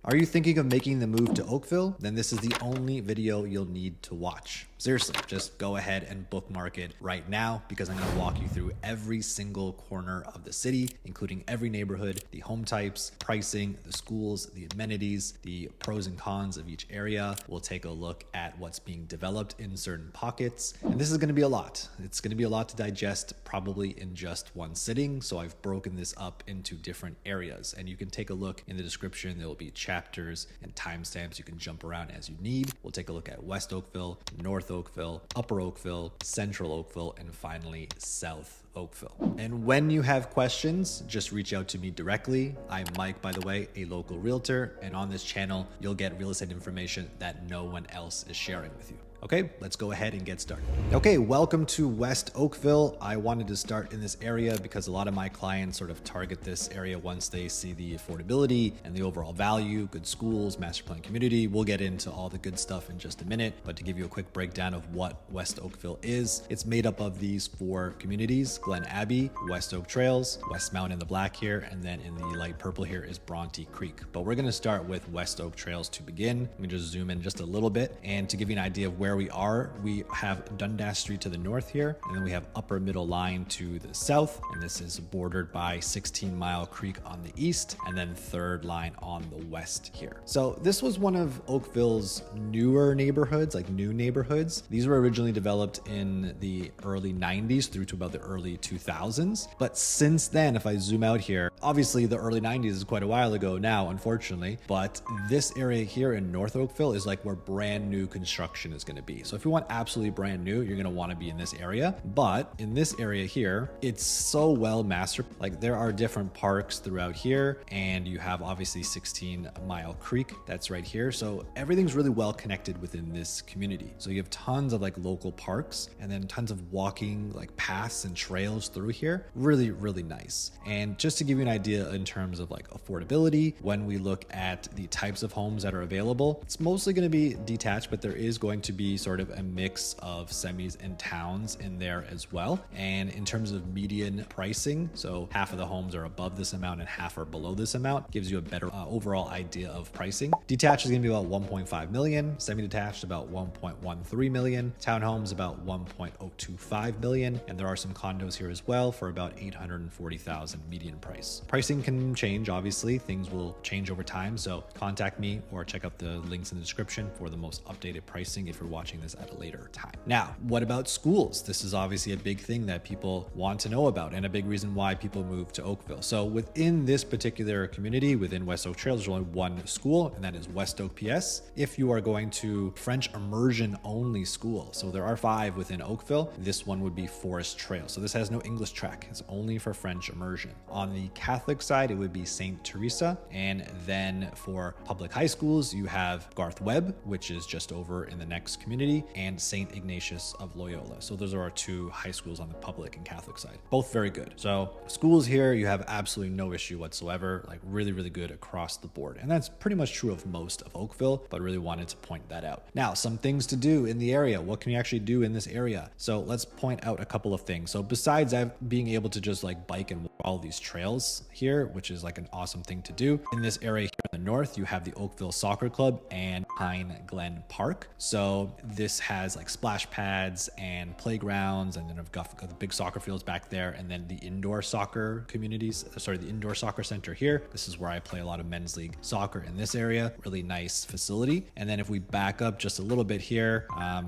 Are you thinking of making the move to Oakville? Then this is the only video you'll need to watch. Seriously, just go ahead and bookmark it right now because I'm going to walk you through every single corner of the city, including every neighborhood, the home types, pricing, the schools, the amenities, the pros and cons of each area. We'll take a look at what's being developed in certain pockets. And this is going to be a lot. It's going to be a lot to digest probably in just one sitting. So I've broken this up into different areas and you can take a look in the description. There will be chapters and timestamps. You can jump around as you need. We'll take a look at West Oakville, North Oakville, Upper Oakville, Central Oakville, and finally South Oakville. And when you have questions, just reach out to me directly. I'm Mike, by the way, a local realtor, and on this channel, you'll get real estate information that no one else is sharing with you. Okay, let's go ahead and get started. Okay, welcome to West Oakville. I wanted to start in this area because a lot of my clients sort of target this area once they see the affordability and the overall value, good schools, master plan community. We'll get into all the good stuff in just a minute, but to give you a quick breakdown of what West Oakville is, it's made up of these 4 communities: Glen Abbey, West Oak Trails, West Mountain in the black here, and then in the light purple here is Brontë Creek. But we're gonna start with West Oak Trails to begin. Let me just zoom in just a little bit. And to give you an idea of where we are, we have Dundas Street to the north here, and then we have Upper Middle Line to the south, and this is bordered by 16 Mile Creek on the east, and then 3rd Line on the west here. So this was one of Oakville's newer neighborhoods, like new neighborhoods. These were originally developed in the early 90s through to about the early 2000s. But since then, if I zoom out here, obviously the early 90s is quite a while ago now, unfortunately, but this area here in North Oakville is like where brand new construction is going to be. So if you want absolutely brand new, you're going to want to be in this area. But in this area here, it's so well mastered. Like there are different parks throughout here, and you have obviously 16 Mile Creek that's right here. So everything's really well connected within this community. So you have tons of like local parks and then tons of walking like paths and trails through here. Really, really nice. And just to give you an idea in terms of like affordability, when we look at the types of homes that are available, it's mostly going to be detached, but there is going to be sort of a mix of semis and towns in there as well. And in terms of median pricing, so half of the homes are above this amount and half are below this amount, gives you a better overall idea of pricing. Detached is going to be about 1.5 million, semi-detached about 1.13 million, townhomes about 1.025 million, and there are some condos here as well for about 840,000 median price. Pricing can change, obviously, things will change over time, so contact me or check out the links in the description for the most updated pricing if you're watching this at a later time. Now, what about schools? This is obviously a big thing that people want to know about and a big reason why people move to Oakville. So within this particular community, within West Oak Trails, there's only one school, and that is West Oak PS. If you are going to French immersion only school, so there are 5 within Oakville, this one would be Forest Trail. So this has no English track. It's only for French immersion. On the Catholic side, it would be St. Teresa. And then for public high schools, you have Garth Webb, which is just over in the next community, and St. Ignatius of Loyola. So those are our 2 high schools on the public and Catholic side. Both very good. So schools here, you have absolutely no issue whatsoever, like really, really good across the board. And that's pretty much true of most of Oakville, but really wanted to point that out. Now, some things to do in the area. What can you actually do in this area? So let's point out a couple of things. So besides being able to just like bike and walk all these trails here, which is like an awesome thing to do, in this area here in the north, you have the Oakville Soccer Club and Pine Glen Park. So this has like splash pads and playgrounds, and then I've got the big soccer fields back there, and then the indoor soccer the indoor soccer center here. This is where I play a lot of men's league soccer in this area. Really nice facility. And then if we back up just a little bit here,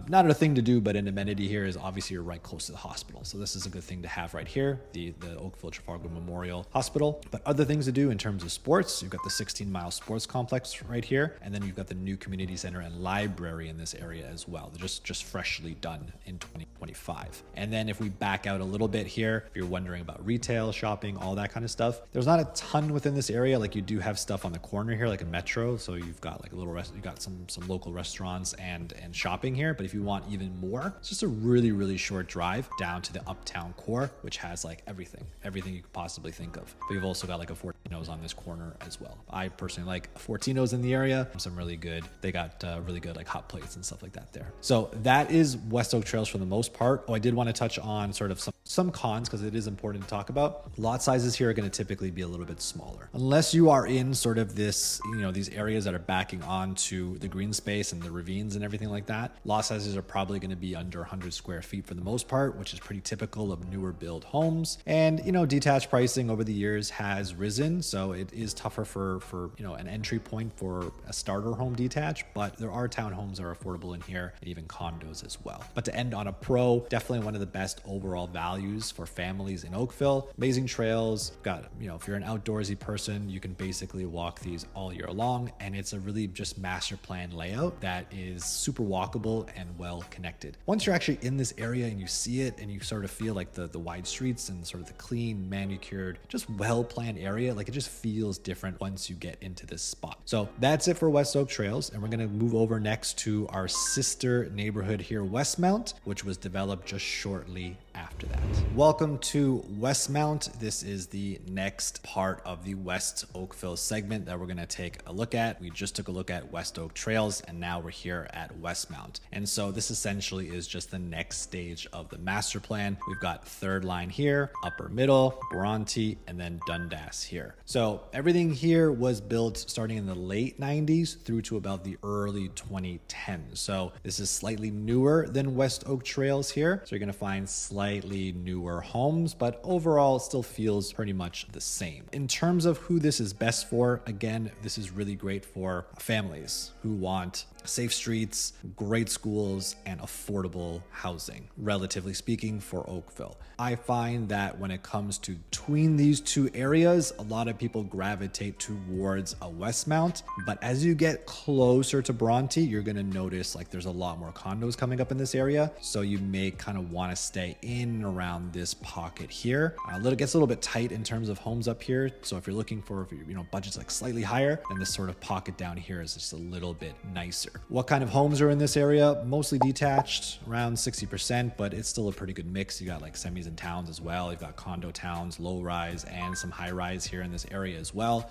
not a thing to do, but an amenity here is obviously you're right close to the hospital. So this is a good thing to have right here, the Oakville Trafalgar Memorial Hospital. But other things to do in terms of sports, you've got the 16 Mile Sports Complex right here, and then you've got the new community center and library in this area as well. They're just freshly done in 2025. And then if we back out a little bit here, if you're wondering about retail, shopping, all that kind of stuff, there's not a ton within this area. Like you do have stuff on the corner here, like a Metro. So you've got like a little you got some local restaurants and shopping here. But if you want even more, it's just a really, really short drive down to the uptown core, which has like everything you could possibly think of. But you've also got like a Fortino's on this corner as well. I personally like Fortino's in the area. Some really good, they got really good like hot plates and stuff like that there. So that is West Oak Trails for the most part. Oh, I did want to touch on sort of some Some cons, because it is important to talk about. Lot sizes here are going to typically be a little bit smaller. Unless you are in sort of this, these areas that are backing onto the green space and the ravines and everything like that, lot sizes are probably going to be under 100 square feet for the most part, which is pretty typical of newer build homes. And, detached pricing over the years has risen. So it is tougher for an entry point for a starter home detached, but there are townhomes that are affordable in here and even condos as well. But to end on a pro, definitely one of the best overall values for families in Oakville. Amazing trails. Got, if you're an outdoorsy person, you can basically walk these all year long. And it's a really just master plan layout that is super walkable and well connected. Once you're actually in this area and you see it and you sort of feel like the wide streets and sort of the clean, manicured, just well-planned area, like it just feels different once you get into this spot. So that's it for West Oak Trails. And we're going to move over next to our sister neighborhood here, Westmount, which was developed just shortly after that. Welcome to Westmount. This is the next part of the West Oakville segment that we're going to take a look at. We just took a look at West Oak Trails and now we're here at Westmount. And so this essentially is just the next stage of the master plan. We've got third line here, upper middle, Brontë, and then Dundas here. So everything here was built starting in the late 90s through to about the early 2010s. So this is slightly newer than West Oak Trails here. So you're going to find slightly newer homes, but overall still feels pretty much the same. In terms of who this is best for, again, this is really great for families who want safe streets, great schools, and affordable housing, relatively speaking, for Oakville. I find that when it comes to between these two areas, a lot of people gravitate towards a Westmount, but as you get closer to Brontë, you're going to notice like there's a lot more condos coming up in this area, so you may kind of want to stay in and around this pocket here. It gets a little bit tight in terms of homes up here, so if you're looking for budget's like slightly higher, then this sort of pocket down here is just a little bit nicer. What kind of homes are in this area? Mostly detached, around 60%, but it's still a pretty good mix. You got like semis and towns as well. You've got condo towns, low rise, and some high rise here in this area as well.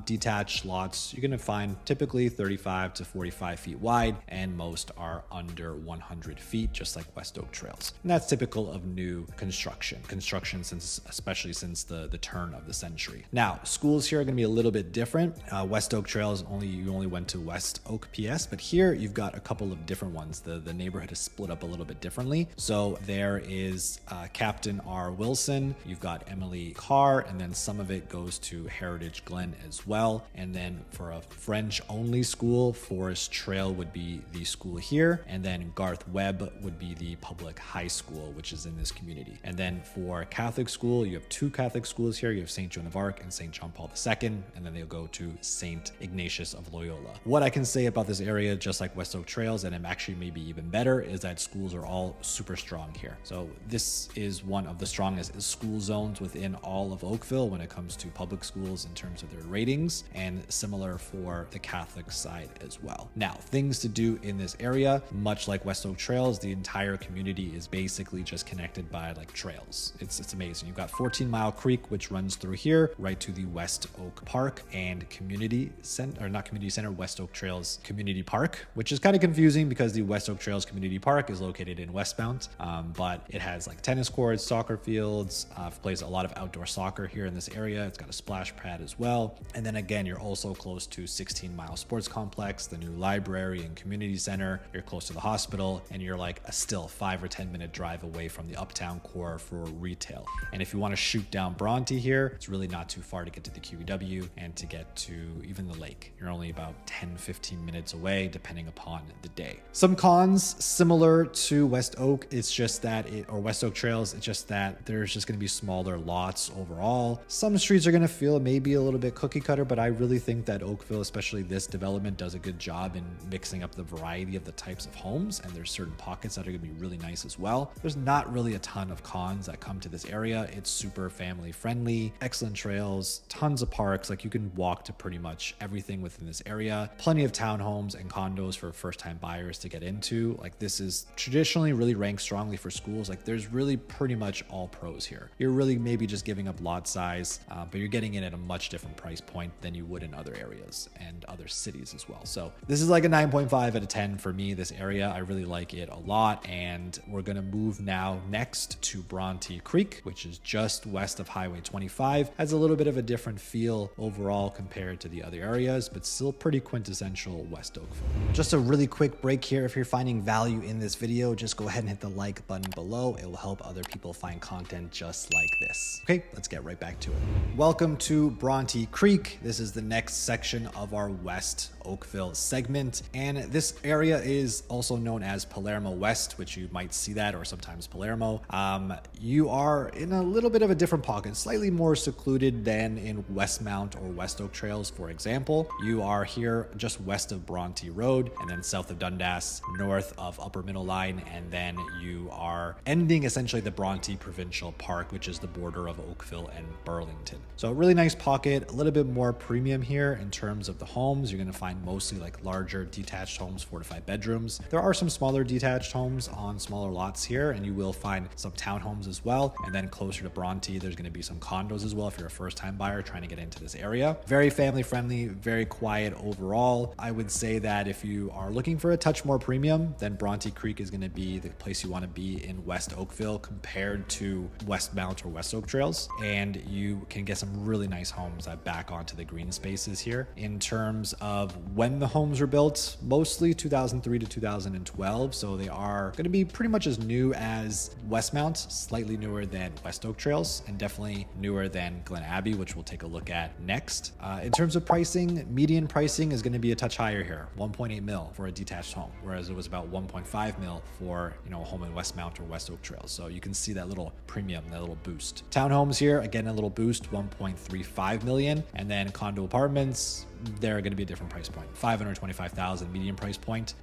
Detached lots, you're going to find typically 35 to 45 feet wide, and most are under 100 feet, just like West Oak Trails. And that's typical of new construction especially since the turn of the century. Now, schools here are going to be a little bit different. West Oak Trails, you only went to West Oak PS, but here you've got a couple of different ones. The neighborhood is split up a little bit differently. So there is Captain R. Wilson, you've got Emily Carr, and then some of it goes to Heritage Glen as well. And then for a French only school, Forest Trail would be the school here. And then Garth Webb would be the public high school, which is in this community. And then for Catholic school, you have two Catholic schools here. You have St. Joan of Arc and St. John Paul II, and then they'll go to St. Ignatius of Loyola. What I can say about this area, just like West Oak Trails, and actually maybe even better, is that schools are all super strong here. So this is one of the strongest school zones within all of Oakville when it comes to public schools in terms of their ratings, and similar for the Catholic side as well. Now, things to do in this area, much like West Oak Trails, the entire community is basically just connected by like trails. It's amazing. You've got 14 Mile Creek, which runs through here right to the West Oak Park and West Oak Trails Community Park, which is kind of confusing because the West Oak Trails Community Park is located in Westmount, but it has like tennis courts, soccer fields, plays a lot of outdoor soccer here in this area. It's got a splash pad as well. And then again, you're also close to 16 Mile Sports Complex, the new library and community center. You're close to the hospital, and you're like a still 5 or 10 minute drive away from the uptown core for retail. And if you want to shoot down Brontë here, it's really not too far to get to the QEW and to get to even the lake. You're only about 10-15 minutes away depending upon the day. Some cons similar to West Oak, it's just that or West Oak Trails, it's just that there's just going to be smaller lots overall. Some streets are going to feel maybe a little bit cookie cutter, but I really think that Oakville, especially this development, does a good job in mixing up the variety of the types of homes, and there's certain pockets that are going to be really nice as well. There's not really a ton of cons that come to this area. It's super family friendly, excellent trails, tons of parks. Like you can walk to pretty much everything within this area. Plenty of townhomes and condos for first-time buyers to get into. Like, this is traditionally really ranked strongly for schools. Like, there's really pretty much all pros here. You're really maybe just giving up lot size, but you're getting it at a much different price point than you would in other areas and other cities as well. So this is like a 9.5 out of 10 for me, this area. I really like it a lot. And we're gonna move now next to Brontë Creek, which is just west of Highway 25. Has a little bit of a different feel overall compared to the other areas, but still pretty quintessential West Oakville. Just a really quick break here. If you're finding value in this video, just go ahead and hit the like button below. It will help other people find content just like this. Okay, let's get right back to it. Welcome to Brontë Creek. This is the next section of our West Oakville segment, and this area is also known as Palermo West, which you might see that, or sometimes Palermo. You are in a little bit of a different pocket, slightly more secluded than in Westmount or West Oak Trails, for example. You are here just west of Brontë Road, and then south of Dundas, north of Upper Middle Line, and then you are ending essentially the Brontë Provincial Park, which is the border of Oakville and Burlington. So a really nice pocket, a little bit more premium here in terms of the homes. You're going to find mostly like larger detached homes, 4 to 5 bedrooms. There are some smaller detached homes on smaller lots here, and you will find some townhomes as well. And then closer to Brontë, there's going to be some condos as well if you're a first-time buyer trying to get into this area. Very family friendly, very quiet overall. I would say that if you are looking for a touch more premium, then Brontë Creek is going to be the place you want to be in West Oakville compared to Westmount or West Oak Trails. And you can get some really nice homes back onto the green spaces here. In terms of when the homes were built, mostly 2003 to 2012. So they are going to be pretty much as new as Westmount, slightly newer than West Oak Trails, and definitely newer than Glen Abbey, which we'll take a look at next. In terms of pricing, median pricing is going to be a touch higher here, 1.8 mil for a detached home, whereas it was about 1.5 mil for, you know, a home in Westmount or West Oak Trails. So you can see that little premium, that little boost. Townhomes here, again, a little boost, 1.35 million, and then condo apartments, they're going to be a different price point, 525,000 median price point.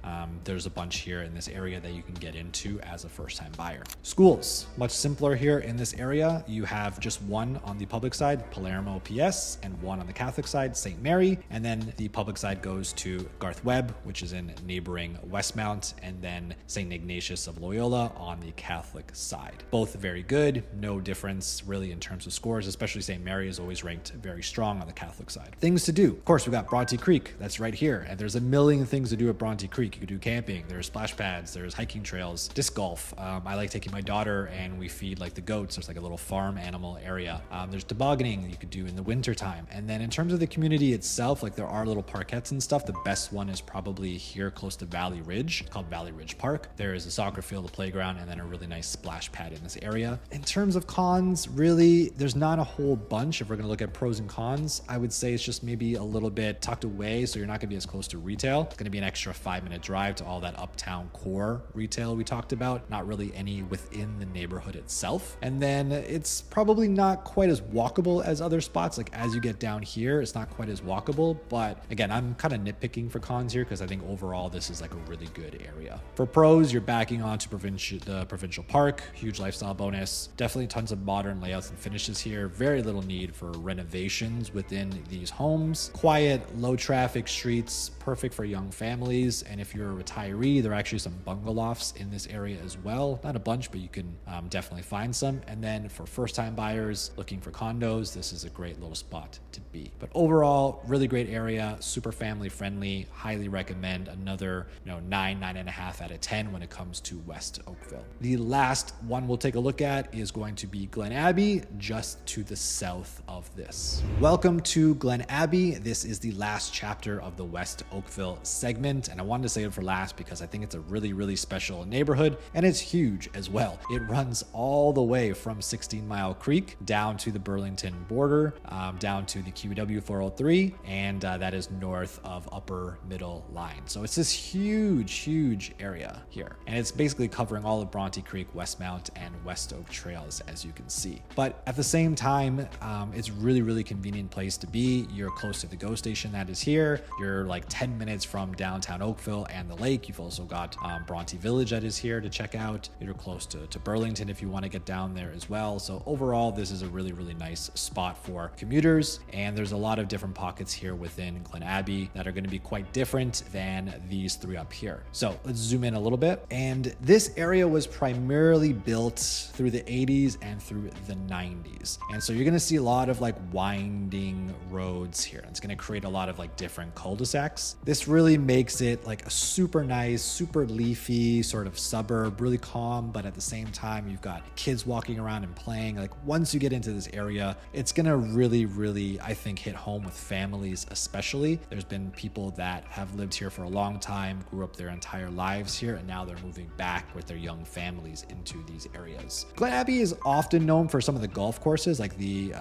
There's a bunch here in this area that you can get into as a first-time buyer. Schools, much simpler here in this area. You have just one on the public side, Palermo PS, and one on the Catholic side, St. Mary, and then the public side goes to Garth Webb, which is in neighboring Westmount, and then St. Ignatius of Loyola on the Catholic side. Both very good, no difference really in terms of scores, especially St. Mary is always ranked very strong on the Catholic side. Things to do, of course, we got Brontë Creek, that's right here, and there's a million things to do at Brontë Creek. You could do camping, there's splash pads, there's hiking trails, disc golf. I like taking my daughter and we feed like the goats. There's like a little farm animal area. There's tobogganing you could do in the winter time. And then in terms of the community itself, like there are little parkettes and stuff. The best one is probably here close to Valley Ridge, called Valley Ridge Park. There is a soccer field, a playground, and then a really nice splash pad in this area. In terms of cons, really, there's not a whole bunch. If we're gonna look at pros and cons, I would say it's just maybe a little bit tucked away, so you're not gonna be as close to retail. It's gonna be an extra 5-minute drive to all that uptown core retail we talked about, not really any within the neighborhood itself. And then it's probably not quite as walkable as other spots. Like as you get down here, it's not quite as walkable, but again, I'm kind of nitpicking for cons here because I think overall this is like a really good area. For pros, you're backing onto the provincial park, huge lifestyle bonus, definitely tons of modern layouts and finishes here, very little need for renovations within these homes, quiet, low traffic streets, perfect for young families. And if you're a retiree, there are actually some bungalofts in this area as well. Not a bunch, but you can definitely find some. And then for first-time buyers looking for condos, this is a great little spot to be. But overall, really great area, super family friendly, highly recommend. Another 9.5 out of 10 when it comes to West Oakville. The last one we'll take a look at is going to be Glen Abbey, just to the south of this. Welcome to Glen Abbey. This is the last chapter of the West Oakville segment, and I wanted to say it for last because I think it's a really, really special neighborhood, and it's huge as well. It runs all the way from 16 Mile Creek down to the Burlington border, down to the QW 403, and that is north of Upper Middle Line. So it's this huge area here, and it's basically covering all of Brontë Creek, Westmount, and West Oak Trails, as you can see. But at the same time, it's really convenient place to be. You're close to the GO station station that is here. You're like 10 minutes from downtown Oakville and the lake. You've also got Brontë Village that is here to check out. You're close to Burlington if you want to get down there as well. So overall, this is a really, really nice spot for commuters. And there's a lot of different pockets here within Glen Abbey that are going to be quite different than these three up here. So let's zoom in a little bit. And this area was primarily built through the 80s and through the 90s. And so you're going to see a lot of like winding roads here. It's going to create a lot of like different cul-de-sacs. This really makes it like a super nice, super leafy sort of suburb, really calm, but at the same time, you've got kids walking around and playing. Like once you get into this area, it's going to really, really, I think, hit home with families, especially. There's been people that have lived here for a long time, grew up their entire lives here, and now they're moving back with their young families into these areas. Glen Abbey is often known for some of the golf courses, like the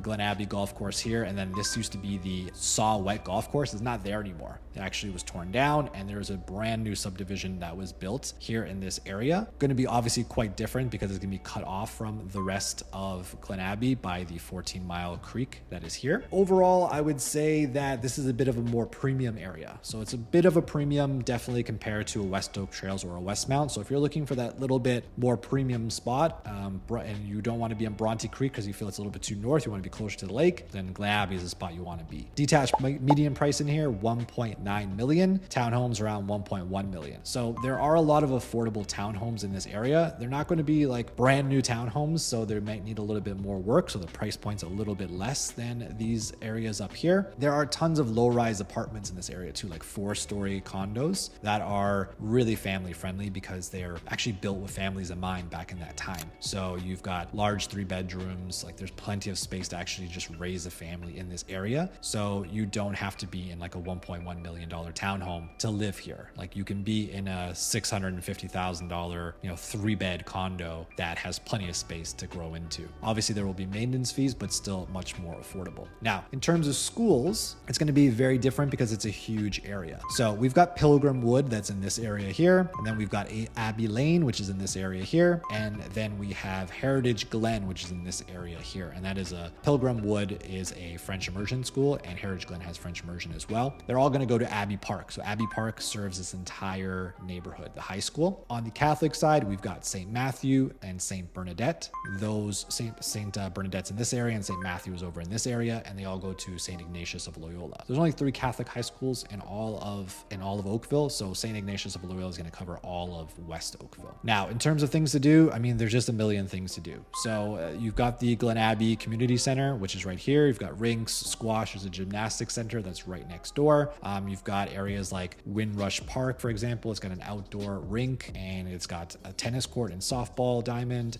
Glen Abbey golf course here, and then this used to be the Saw Wet golf course. It's not there anymore. It actually was torn down, and there's a brand new subdivision that was built here in this area. Going to be obviously quite different because it's going to be cut off from the rest of Glen Abbey by the 14-mile creek that is here. Overall, I would say that this is a bit of a more premium area. So it's a bit of a premium, definitely compared to a West Oak Trails or a Westmount. So if you're looking for that little bit more premium spot, and you don't want to be on Brontë Creek because you feel it's a little bit too north, you want to be closer to the lake, then Glen Abbey is the spot you want to be. Detached median price in here, 1.9 million. Townhomes around 1.1 million. So there are a lot of affordable townhomes in this area. They're not going to be like brand new townhomes, so they might need a little bit more work. So the price point's a little bit less than these areas up here. There are tons of low-rise apartments in this area too, like 4-story condos that are really family friendly because they're actually built with families in mind back in that time. So you've got large 3 bedrooms, like there's plenty of space to actually just raise a family in this area. So you don't have to be in like a $1.1 million townhome to live here. Like you can be in a $650,000, 3-bed condo that has plenty of space to grow into. Obviously there will be maintenance fees, but still much more affordable. Now, in terms of schools, it's going to be very different because it's a huge area. So we've got Pilgrim Wood that's in this area here. And then we've got Abbey Lane, which is in this area here. And then we have Heritage Glen, which is in this area here. And that is Pilgrim Wood is a French immersion school, and Heritage Glen has French immersion as well. They're all going to go to Abbey Park. So Abbey Park serves this entire neighborhood, the high school. On the Catholic side, we've got St. Matthew and St. Bernadette. Those St. Bernadette's in this area and St. Matthew is over in this area, and they all go to St. Ignatius of Loyola. There's only 3 Catholic high schools in all of Oakville, so St. Ignatius of Loyola is going to cover all of West Oakville. Now, in terms of things to do, I mean, there's just a million things to do. So you've got the Glen Abbey Community Center, which is right here. You've got rinks, squash, there's a gymnastics center that's right next door. You've got areas like Windrush Park, for example. It's got an outdoor rink, and it's got a tennis court and softball diamond.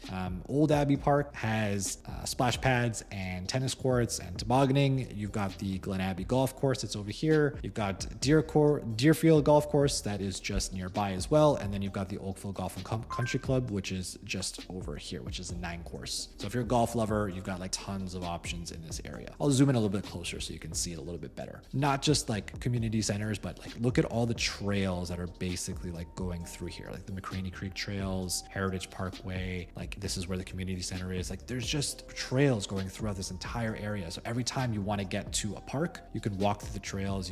Old Abbey Park has splash pads and tennis courts and tobogganing. You've got the Glen Abbey Golf Course that's over here. You've got Deerfield Golf Course that is just nearby as well. And then you've got the Oakville Golf and Country Club, which is just over here, which is a 9 course. So if you're a golf lover, you've got like tons of options in this area. I'll zoom in a little bit closer so you can see it a little bit better. Not just like community centers, but like look at all the trails that are basically like going through here, like the McCraney Creek trails, Heritage Parkway, like this is where the community center is. Like there's just trails going throughout this entire area. So every time you want to get to a park, you can walk through the trails.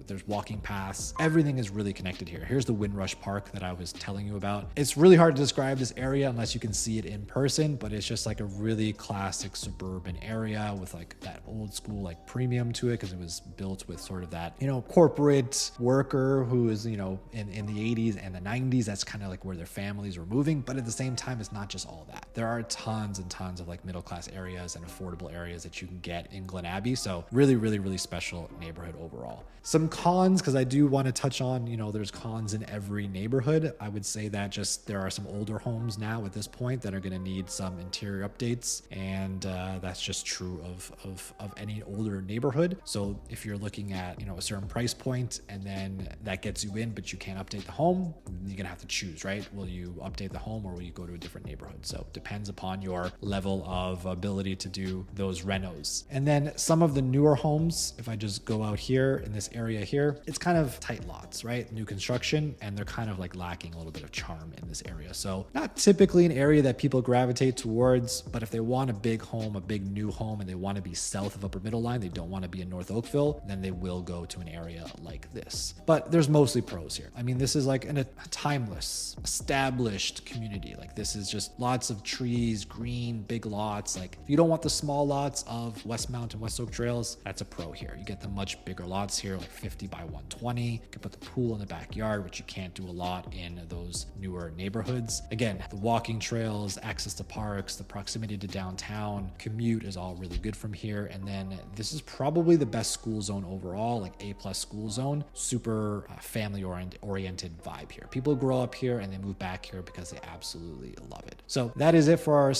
There's walking paths. Everything is really connected here. Here's the Windrush Park that I was telling you about. It's really hard to describe this area unless you can see it in person, but it's just like a really classic suburban area with like that old school like premium to it because it was built with sort of that, corporate worker who is, in the 80s and the 90s. That's kind of like where their families were moving. But at the same time, it's not just all that. There are tons and tons of like middle class areas and affordable areas that you can get in Glen Abbey. So really, really, really special neighborhood overall. Some cons, because I do want to touch on, there's cons in every neighborhood. I would say that just there are some older homes now at this point that are going to need some interior updates. And that's just true of any older neighborhood. So if you're looking at, a certain price point and then that gets you in, but you can't update the home, you're going to have to choose, right? Will you update the home or will you go to a different neighborhood? So it depends upon your level of ability to do those renos. And then some of the newer homes, if I just go out here in this area here, it's kind of tight lots, right? New construction, and they're kind of like lacking a little bit of charm in this area. So not typically an area that people gravitate towards, but if they want a big home, a big new home, and they want to be south of Upper Middle Line, they don't want to be in North Oakville, then they will go to an area like this. But there's mostly pros here. I mean, this is like a timeless, established community. Like this is just lots of trees, green, big lots. Like if you don't want the small lots of Westmount and West Oak trails, that's a pro here. You get the much bigger lots here, like 50 by 120. You can put the pool in the backyard, which you can't do a lot in those newer neighborhoods. Again, the walking trails, access to parks, the proximity to downtown, commute is all really good from here. And then this is probably the best school zone overall, like A+ school zone, super family oriented vibe here. People grow up here and they move back here because they absolutely love it. So that is it for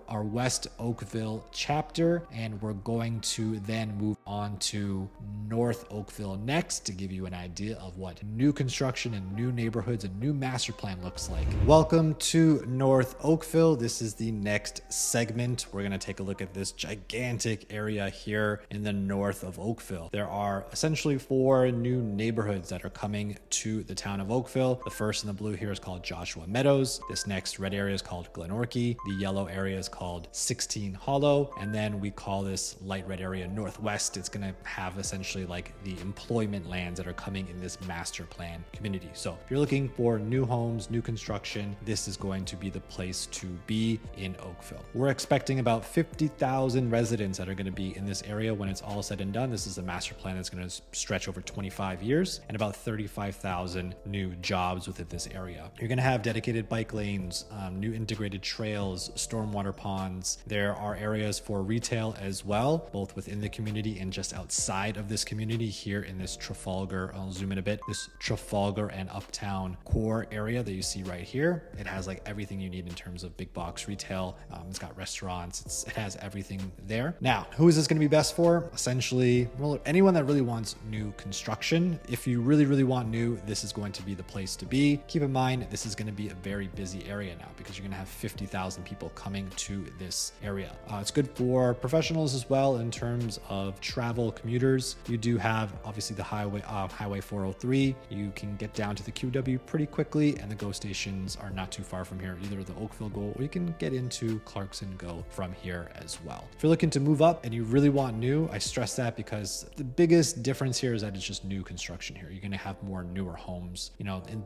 our West Oakville chapter. And we're going to then move on to North Oakville next to give you an idea of what new construction and new neighborhoods and new master plan looks like. Welcome to North Oakville. This is the next segment. We're going to take a look at this gigantic area here in the north of Oakville. There are essentially 4 new neighborhoods that are coming to the town of Oakville. The first in the blue here is called Joshua Meadows. This next red area is called Glen Abbey. The yellow area is called 16 Hollow. And then we call this light red area Northwest. It's going to have essentially like the employment lands that are coming in this master plan community. So if you're looking for new homes, new construction, this is going to be the place to be in Oakville. We're expecting about 50,000 residents that are going to be in this area when it's all said and done. This is a master plan that's going to stretch over 25 years and about 35,000 new jobs within this area. You're going to have dedicated bike lanes, new integrated trails, stormwater ponds. There are areas for retail as well, both within the community and just outside of this community here in this Trafalgar. I'll zoom in a bit. This Trafalgar and Uptown core area that you see right here. It has like everything you need in terms of big box retail. It's got restaurants. It has everything there. Now, who is this going to be best for? Essentially, well, anyone that really wants new construction. If you really, really want new, this is going to be the place to be. Keep in mind, this is going to be a very busy area now because you're going to have 50,000 people coming to this area. It's good for professionals as well in terms of travel commuters. You do have obviously the highway 403. You can get down to the QW pretty quickly, and the GO stations are not too far from here, either the Oakville GO or you can get into Clarkson GO from here as well. If you're looking to move up and you really want new, I stress that because the biggest difference here is that it's just new construction here. You're going to have more newer homes,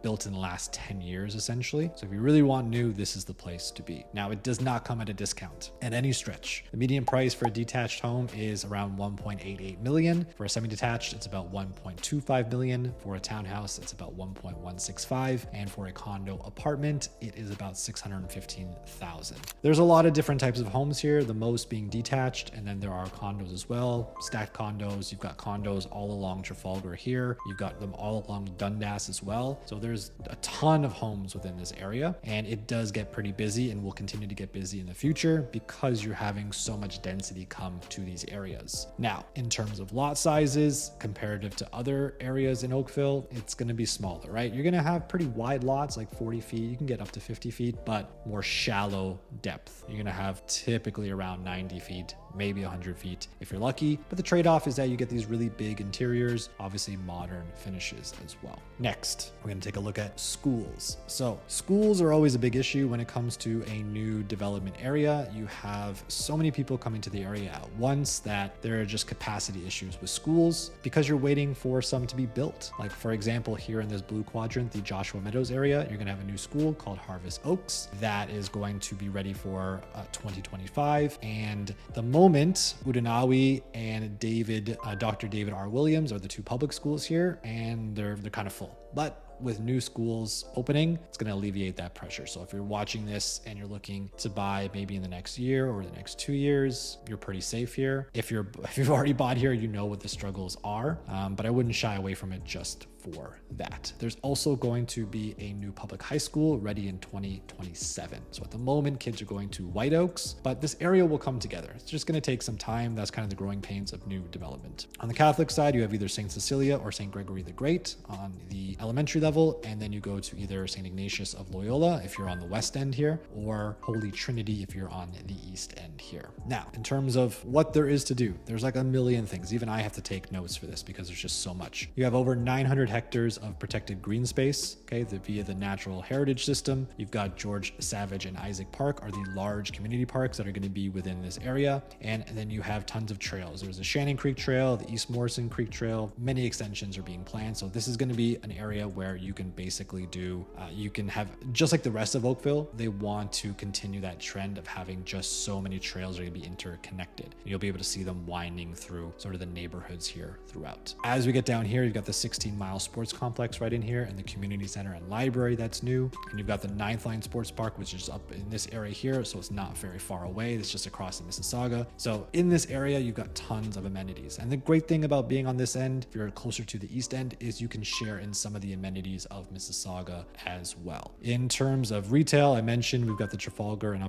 built in the last 10 years essentially. So if you really want new, this is the place to be. Now, it does not come at a discount at any stretch. The median price for a detached home is around 1.88 million. For a semi-detached, it's about 1.25 million. For a townhouse, it's about 1.165. And for a condo apartment, it is about 615,000. There's a lot of different types of homes here, the most being detached, and then there are condos as well, stacked condos. You've got condos all along Trafalgar here. You've got them all along Dundas as well. So there's a ton of homes within this area, and it does get pretty busy and will continue to get busy in the future because you're having so much density come to these areas. Now, in terms of lot sizes, comparative to other areas in Oakville, it's going to be smaller, right? You're going to have pretty wide lots, like 40 feet. You can get up to 50 feet, but more shallow depth. You're going to have typically around 90 feet, maybe 100 feet if you're lucky. But the trade-off is that you get these really big interiors, obviously modern finishes as well. Next, we're going to take a look at schools. So schools are always a big issue when it comes to a new development area. You have so many people coming to the area at once that there are just capacity issues with schools because you're waiting for some to be built. Like for example, here in this blue quadrant, the Joshua Meadows area, you're going to have a new school called Harvest Oaks that is going to be ready for 2025. And the moment, Udanawi and Dr. David R. Williams are the 2 public schools here, and they're kind of full. But with new schools opening, it's going to alleviate that pressure. So if you're watching this and you're looking to buy maybe in the next year or the next 2 years, you're pretty safe here. If you've already bought here, you know what the struggles are, but I wouldn't shy away from it just for that. There's also going to be a new public high school ready in 2027. So at the moment, kids are going to White Oaks, but this area will come together. It's just going to take some time. That's kind of the growing pains of new development. On the Catholic side, you have either St. Cecilia or St. Gregory the Great on the elementary level, and then you go to either St. Ignatius of Loyola if you're on the west end here, or Holy Trinity if you're on the east end here. Now, in terms of what there is to do, there's like a million things. Even I have to take notes for this because there's just so much. You have over 900 hectares of protected green space, okay, via the Natural Heritage System. You've got George Savage and Isaac Park are the large community parks that are going to be within this area. And then you have tons of trails. There's the Shannon Creek Trail, the East Morrison Creek Trail. Many extensions are being planned. So this is going to be an area where you can basically do, you can have, just like the rest of Oakville, they want to continue that trend of having just so many trails that are going to be interconnected. And you'll be able to see them winding through sort of the neighborhoods here throughout. As we get down here, you've got the 16-mile sports complex right in here, and the community center and library that's new. And you've got the 9th Line Sports Park, which is up in this area here. So it's not very far away. It's just across the Mississauga. So in this area, you've got tons of amenities. And the great thing about being on this end, if you're closer to the east end, is you can share in some of the amenities of Mississauga as well. In terms of retail, I mentioned we've got the Trafalgar and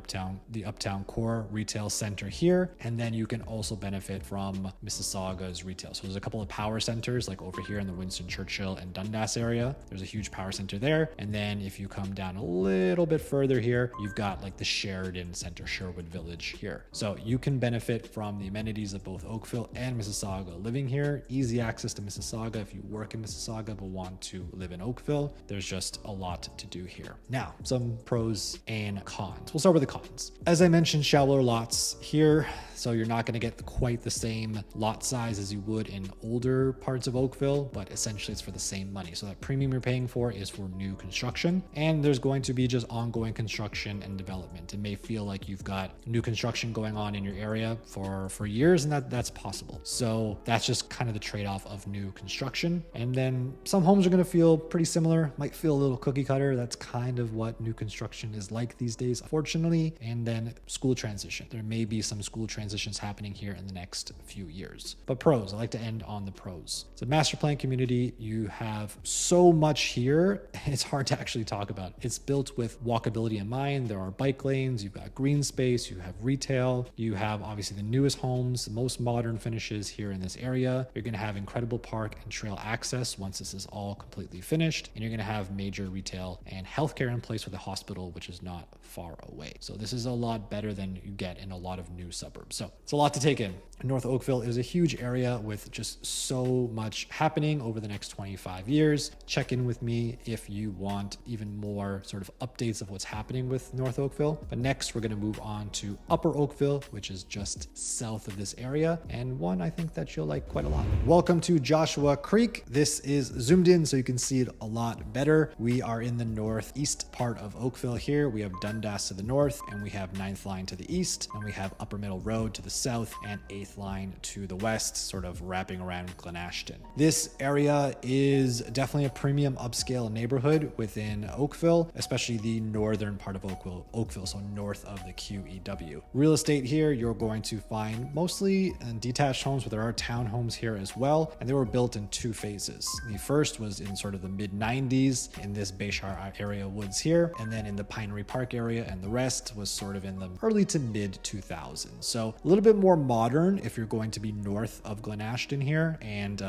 the Uptown Core Retail Center here. And then you can also benefit from Mississauga's retail. So there's a couple of power centers like over here in the Winston Churchill and Dundas area. There's a huge power center there. And then if you come down a little bit further here, you've got like the Sheridan Center, Sherwood Village here. So you can benefit from the amenities of both Oakville and Mississauga. Living here, easy access to Mississauga if you work in Mississauga but want to live in Oakville. There's just a lot to do here. Now, some pros and cons. We'll start with the cons. As I mentioned, shallower lots here. So you're not going to get quite the same lot size as you would in older parts of Oakville, but essentially it's for the same money. So that premium you're paying for is for new construction, and there's going to be just ongoing construction and development. It may feel like you've got new construction going on in your area for years, and that's possible. So that's just kind of the trade-off of new construction. And then some homes are going to feel pretty similar, might feel a little cookie cutter. That's kind of what new construction is like these days, unfortunately. And then school transition. There may be some school transitions happening here in the next few years. But pros, I like to end on the pros. It's a master plan community. You have so much here, it's hard to actually talk about. It's built with walkability in mind. There are bike lanes, you've got green space, you have retail, you have obviously the newest homes, the most modern finishes here in this area. You're going to have incredible park and trail access once this is all completely finished, and you're going to have major retail and healthcare in place with a hospital, which is not far away. So this is a lot better than you get in a lot of new suburbs. So it's a lot to take in. North Oakville is a huge area with just so much happening over the next 25 years. Check in with me if you want even more sort of updates of what's happening with North Oakville. But next, we're going to move on to Upper Oakville, which is just south of this area, and one I think that you'll like quite a lot. Welcome to Joshua Creek. This is zoomed in so you can see it a lot better. We are in the northeast part of Oakville here. We have Dundas to the north, and we have 9th Line to the east, and we have Upper Middle Road to the south, and 8th Line to the west, sort of wrapping around Glen Ashton. This area is definitely a premium upscale neighborhood within Oakville, especially the northern part of Oakville, so north of the QEW. Real estate here, you're going to find mostly detached homes, but there are townhomes here as well, and they were built in 2 phases. The first was in sort of the mid-90s in this Bayshire area woods here, and then in the Pinery Park area, and the rest was sort of in the early to mid-2000s. So a little bit more modern if you're going to be north of Glen Ashton here, and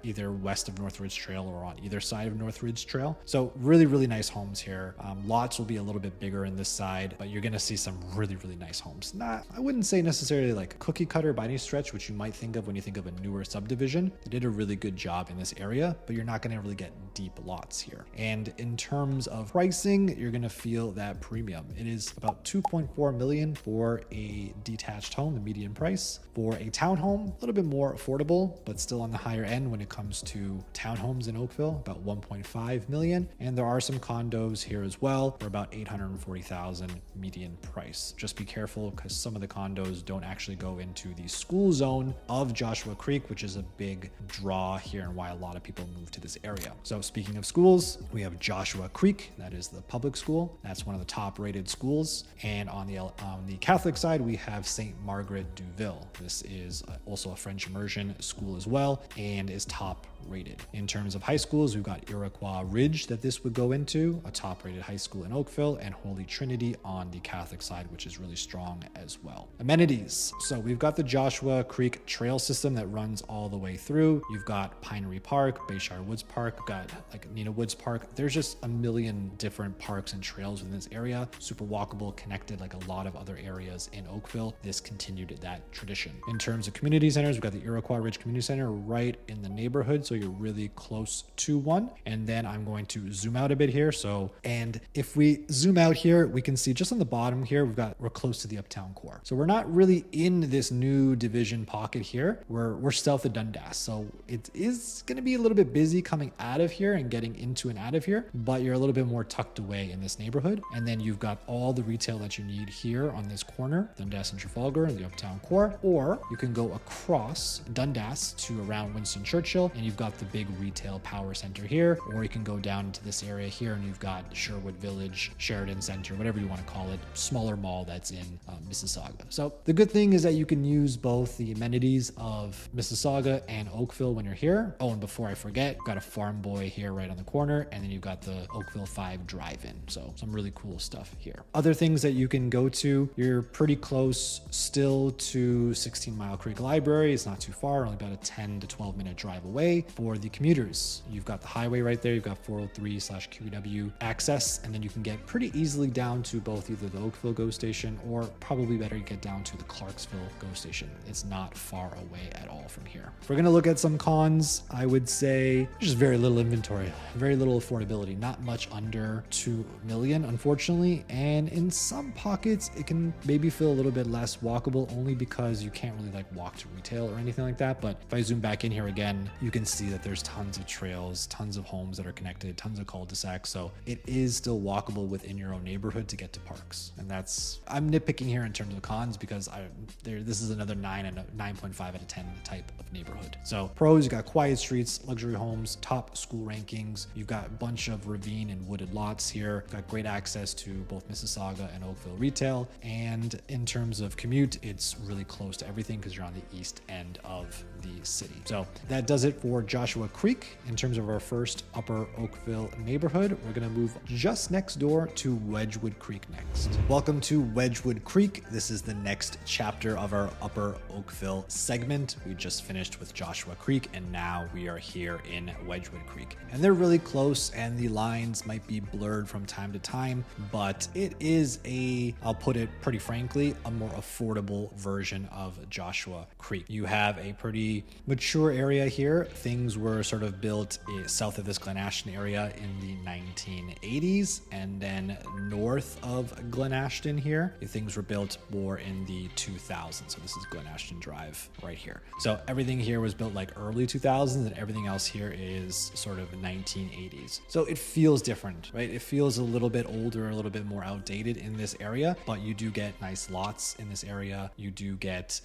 either west of North Ridge Trail or on either side of North Ridge Trail. So really, really nice homes here. Lots will be a little bit bigger in this side, but you're going to see some really, really nice homes. I wouldn't say necessarily like cookie cutter by any stretch, which you might think of when you think of a newer subdivision. They did a really good job in this area, but you're not going to really get deep lots here. And in terms of pricing, you're going to feel that premium. It is about $2.4 million for a detached home, the median price. For a townhome, a little bit more affordable, but still on the higher end when it comes to townhomes in Oakville, about $1.5 million. And there are some condos here as well for about $840,000 median price. Just be careful because some of the condos don't actually go into the school zone of Joshua Creek, which is a big draw here and why a lot of people move to this area. So speaking of schools, we have Joshua Creek. That is the public school. That's one of the top rated schools. And on the Catholic side, we have St. Margaret du Ville. This is also a French immersion school as well and is top rated. In terms of high schools, we've got Iroquois Ridge that this would go into, a top rated high school in Oakville, and Holy Trinity on the Catholic side, which is really strong as well. Amenities. So we've got the Joshua Creek trail system that runs all the way through. You've got Pinery Park, Bayshire Woods Park, you've got like Neighbourhoods Park. There's just a million different parks and trails within this area. Super walkable, connected like a lot of other areas in Oakville. This continued that tradition. In terms of community centers, we've got the Iroquois Ridge Community Center right in the neighborhood, so you're really close to one. And then I'm going to zoom out a bit here. And if we zoom out here, we can see just on the bottom here, we're close to the uptown core. So we're not really in this new division pocket here. We're south of Dundas. So it is going to be a little bit busy coming out of here and getting into and out of here, but you're a little bit more tucked away in this neighborhood. And then you've got all the retail that you need here on this corner, Dundas and Trafalgar and the uptown core, or you can go across Dundas to around Winston Churchill and you've got the big retail power center here, or you can go down into this area here and you've got Sherwood Village, Sheridan Center, whatever you want to call it, smaller mall that's in Mississauga. So the good thing is that you can use both the amenities of Mississauga and Oakville when you're here. Oh, and before I forget, got a Farm Boy here right on the corner, and then you've got the Oakville 5 drive-in. So some really cool stuff here. Other things that you can go to, you're pretty close still to 16 Mile Creek Library. It's not too far, only about a 10 to 12 minute drive away. For the commuters, you've got the highway right there. You've got 403/QW access, and then you can get pretty easily down to both either the Oakville GO station or probably better get down to the Clarksville GO station. It's not far away at all from here. If we're going to look at some cons, I would say just very little inventory, very little affordability, not much under 2 million, unfortunately. And in some pockets, it can maybe feel a little bit less walkable only because you can't really like walk to retail or anything like that. But if I zoom back in here again, you can see that there's tons of trails, tons of homes that are connected, tons of cul-de-sacs. So it is still walkable within your own neighborhood to get to parks. And I'm nitpicking here in terms of cons because this is another 9 and a 9.5 out of 10 type of neighborhood. So pros, you got quiet streets, luxury homes, top school rankings. You've got a bunch of ravine and wooded lots here. Got great access to both Mississauga and Oakville retail. And in terms of commute, it's really close to everything because you're on the east end of the city. So that does it for Joshua Creek. In terms of our first Upper Oakville neighborhood, we're going to move just next door to Wedgewood Creek next. Welcome to Wedgewood Creek. This is the next chapter of our Upper Oakville segment. We just finished with Joshua Creek and now we are here in Wedgewood Creek. And they're really close and the lines might be blurred from time to time, but it is I'll put it pretty frankly, a more affordable version of Joshua Creek. You have a pretty mature area here. Things were sort of built south of this Glen Ashton area in the 1980s, and then north of Glen Ashton here, things were built more in the 2000s. So this is Glen Ashton Drive right here. So everything here was built like early 2000s, and everything else here is sort of 1980s. So it feels different, right? It feels a little bit older, a little bit more outdated in this area, but you do get nice lots in this area. You do get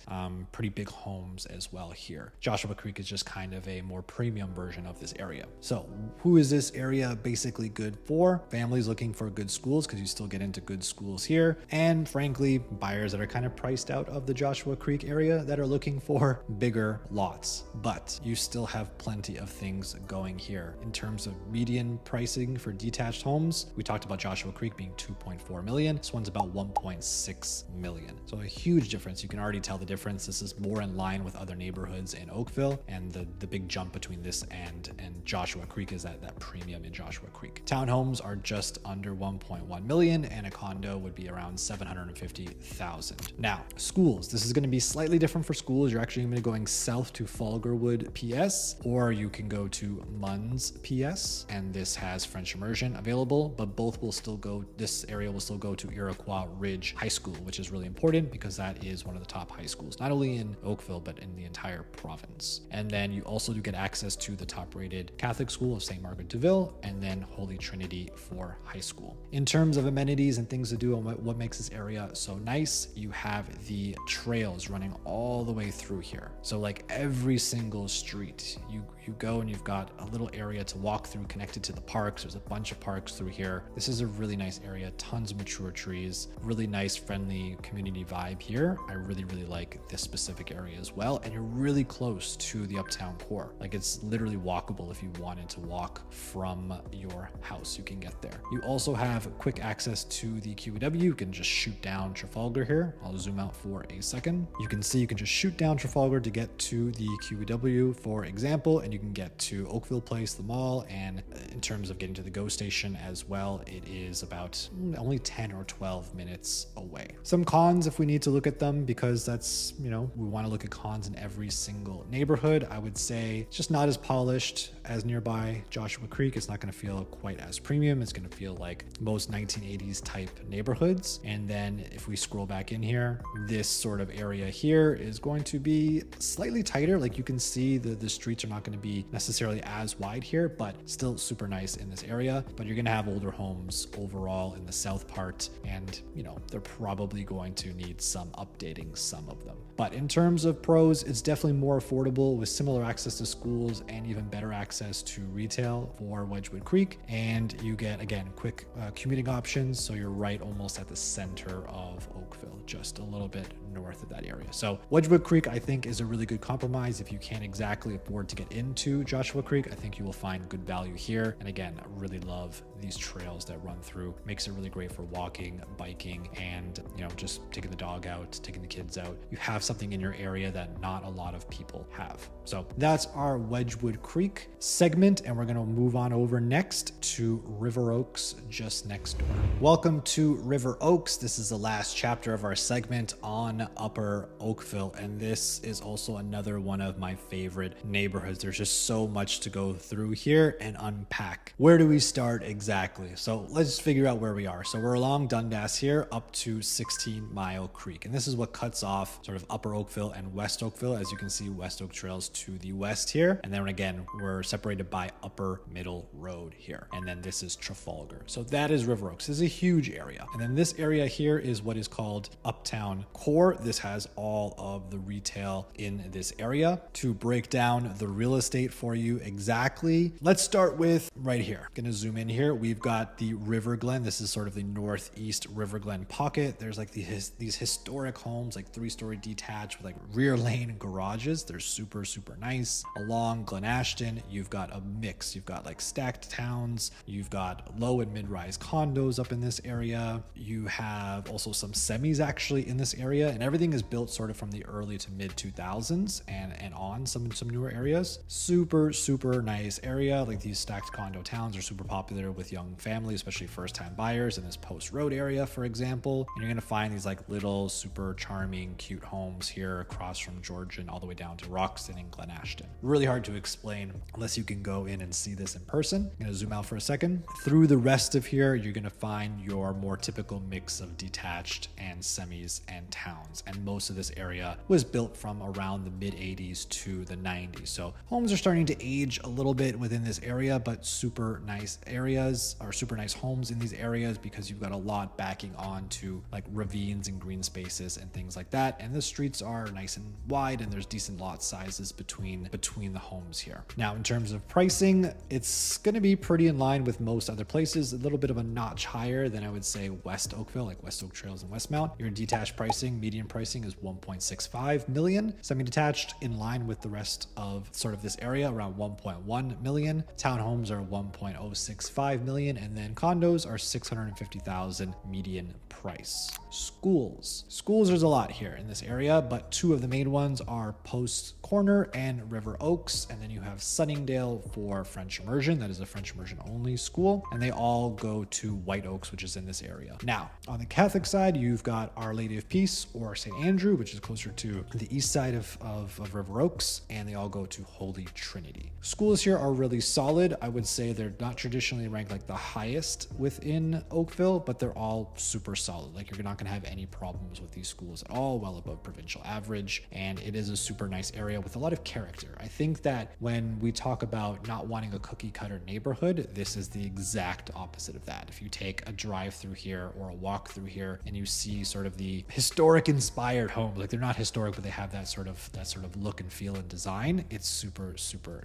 pretty big homes as well here. Joshua Creek is just kind of a more premium version of this area. So who is this area basically good for? Families looking for good schools, because you still get into good schools here. And frankly, buyers that are kind of priced out of the Joshua Creek area that are looking for bigger lots. But you still have plenty of things going here. In terms of median pricing for detached homes, we talked about Joshua Creek being 2.4 million. This one's about 1.6 million. So a huge difference. You can already tell the difference. This is more in line with other neighborhoods in Oakville, and the big jump between this and Joshua Creek is that premium in Joshua Creek. Townhomes are just under 1.1 million, and a condo would be around 750,000. Now, schools. This is going to be slightly different for schools. You're actually going to be going south to Falgarwood, PS, or you can go to Munns, PS, and this has French immersion available, but both will still go, this area will still go to Iroquois Ridge High School, which is really important because that is one of the top high schools, not only in Oakville, but in the entire province. And then you also do get access to the top rated Catholic school of St. Margaret de Ville, and then Holy Trinity for high school. In terms of amenities and things to do and what makes this area so nice, you have the trails running all the way through here. So like every single street, you go and you've got a little area to walk through connected to the parks. There's a bunch of parks through here. This is a really nice area, tons of mature trees, really nice, friendly community vibe here. I really, really like this specific area as well. And you're really close to the uptown core. Like it's literally walkable. If you wanted to walk from your house, you can get there. You also have quick access to the QEW. You can just shoot down Trafalgar here. I'll zoom out for a second. You can see you can just shoot down Trafalgar to get to the QEW, for example, and you can get to Oakville Place Place, the mall, and in terms of getting to the GO station as well, it is about only 10 or 12 minutes away. Some cons if we need to look at them, because that's, we want to look at cons in every single neighborhood. I would say it's just not as polished as nearby Joshua Creek. It's not going to feel quite as premium. It's going to feel like most 1980s type neighborhoods. And then if we scroll back in here, this sort of area here is going to be slightly tighter. Like you can see the streets are not going to be necessarily as wide here, but still super nice in this area. But you're going to have older homes overall in the south part, and they're probably going to need some updating, some of them. But in terms of pros, it's definitely more affordable with similar access to schools and even better access to retail for Wedgewood Creek. And you get, again, quick commuting options. So you're right almost at the center of Oakville, just a little bit north of that area. So Wedgewood Creek, I think, is a really good compromise. If you can't exactly afford to get into Joshua Creek, I think you will find good value here. And again, I really love these trails that run through. Makes it really great for walking, biking, and just taking the dog out, taking the kids out. You have something in your area that not a lot of people have. So that's our Wedgewood Creek segment, and we're going to move on over next to River Oaks, just next door. Welcome to River Oaks. This is the last chapter of our segment on Upper Oakville, and this is also another one of my favorite neighborhoods. There's just so much to go through here and unpack. Where do we start exactly? So let's figure out where we are. So we're along Dundas here up to 16 Mile Creek, and this is what cuts off sort of Upper Oakville and West Oakville. As you can see, West Oak trails to the west here, and then again we're separated by Upper Middle Road here, and then this is Trafalgar. So that is River Oaks. This is a huge area, and then this area here is what is called Uptown Core. This has all of the retail in this area. To break down the real estate for you exactly, let's start with right here. Gonna zoom in here. We've got the River Glen. This is sort of the northeast River Glen pocket. There's like these historic homes, like 3-story detached with like rear lane garages. They're super nice. Along Glen Ashton, you've got a mix. You've got like stacked towns. You've got low and mid-rise condos up in this area. You have also some semis actually in this area, and everything is built sort of from the early to mid 2000s and on some newer areas. Super nice area. Like these stacked condo towns are super popular with young families, especially first-time buyers in this Post Road area, for example. And you're gonna find these like little super charming, cute homes here across from Georgian all the way down to Roxton and Glen Ashton. Really hard to explain unless you can go in and see this in person. I'm gonna zoom out for a second. Through the rest of here, you're gonna find your more typical mix of detached and semis and towns. And most of this area was built from around the mid 80s to the 90s. So homes are starting to age a little bit within this area, but super nice areas or super nice homes in these areas because you've got a lot backing onto like ravines and green spaces and things like that. And the streets are nice and wide, and there's decent lot sizes between the homes here. Now, in terms of pricing, it's going to be pretty in line with most other places, a little bit of a notch higher than I would say West Oakville, like West Oak Trails and Westmount. Your detached pricing, median pricing is 1.65 million. Semi-detached in line with the rest of sort of this area, around 1.1 million. Townhomes are 1.065 million, and then condos are 650,000 median price. Schools, there's a lot here in this area, but two of the main ones are Post Corner and River Oaks, and then you have Sunningdale for French immersion. That is a French immersion only school, and they all go to White Oaks, which is in this area. Now, on the Catholic side, you've got Our Lady of Peace or St. Andrew, which is closer to the east side of River Oaks, and they all go to Holy Trinity. Schools here are really solid. I would say they're not traditionally ranked like the highest within Oakville, but they're all super solid. Like you're not going to have any problems with these schools at all, well above provincial average, and it is a super nice area with a lot of character. I think that when we talk about not wanting a cookie cutter neighborhood, this is the exact opposite of that. If you take a drive through here or a walk through here and you see sort of the historic inspired homes, like they're not historic, but they have that sort of look and feel and design, it's super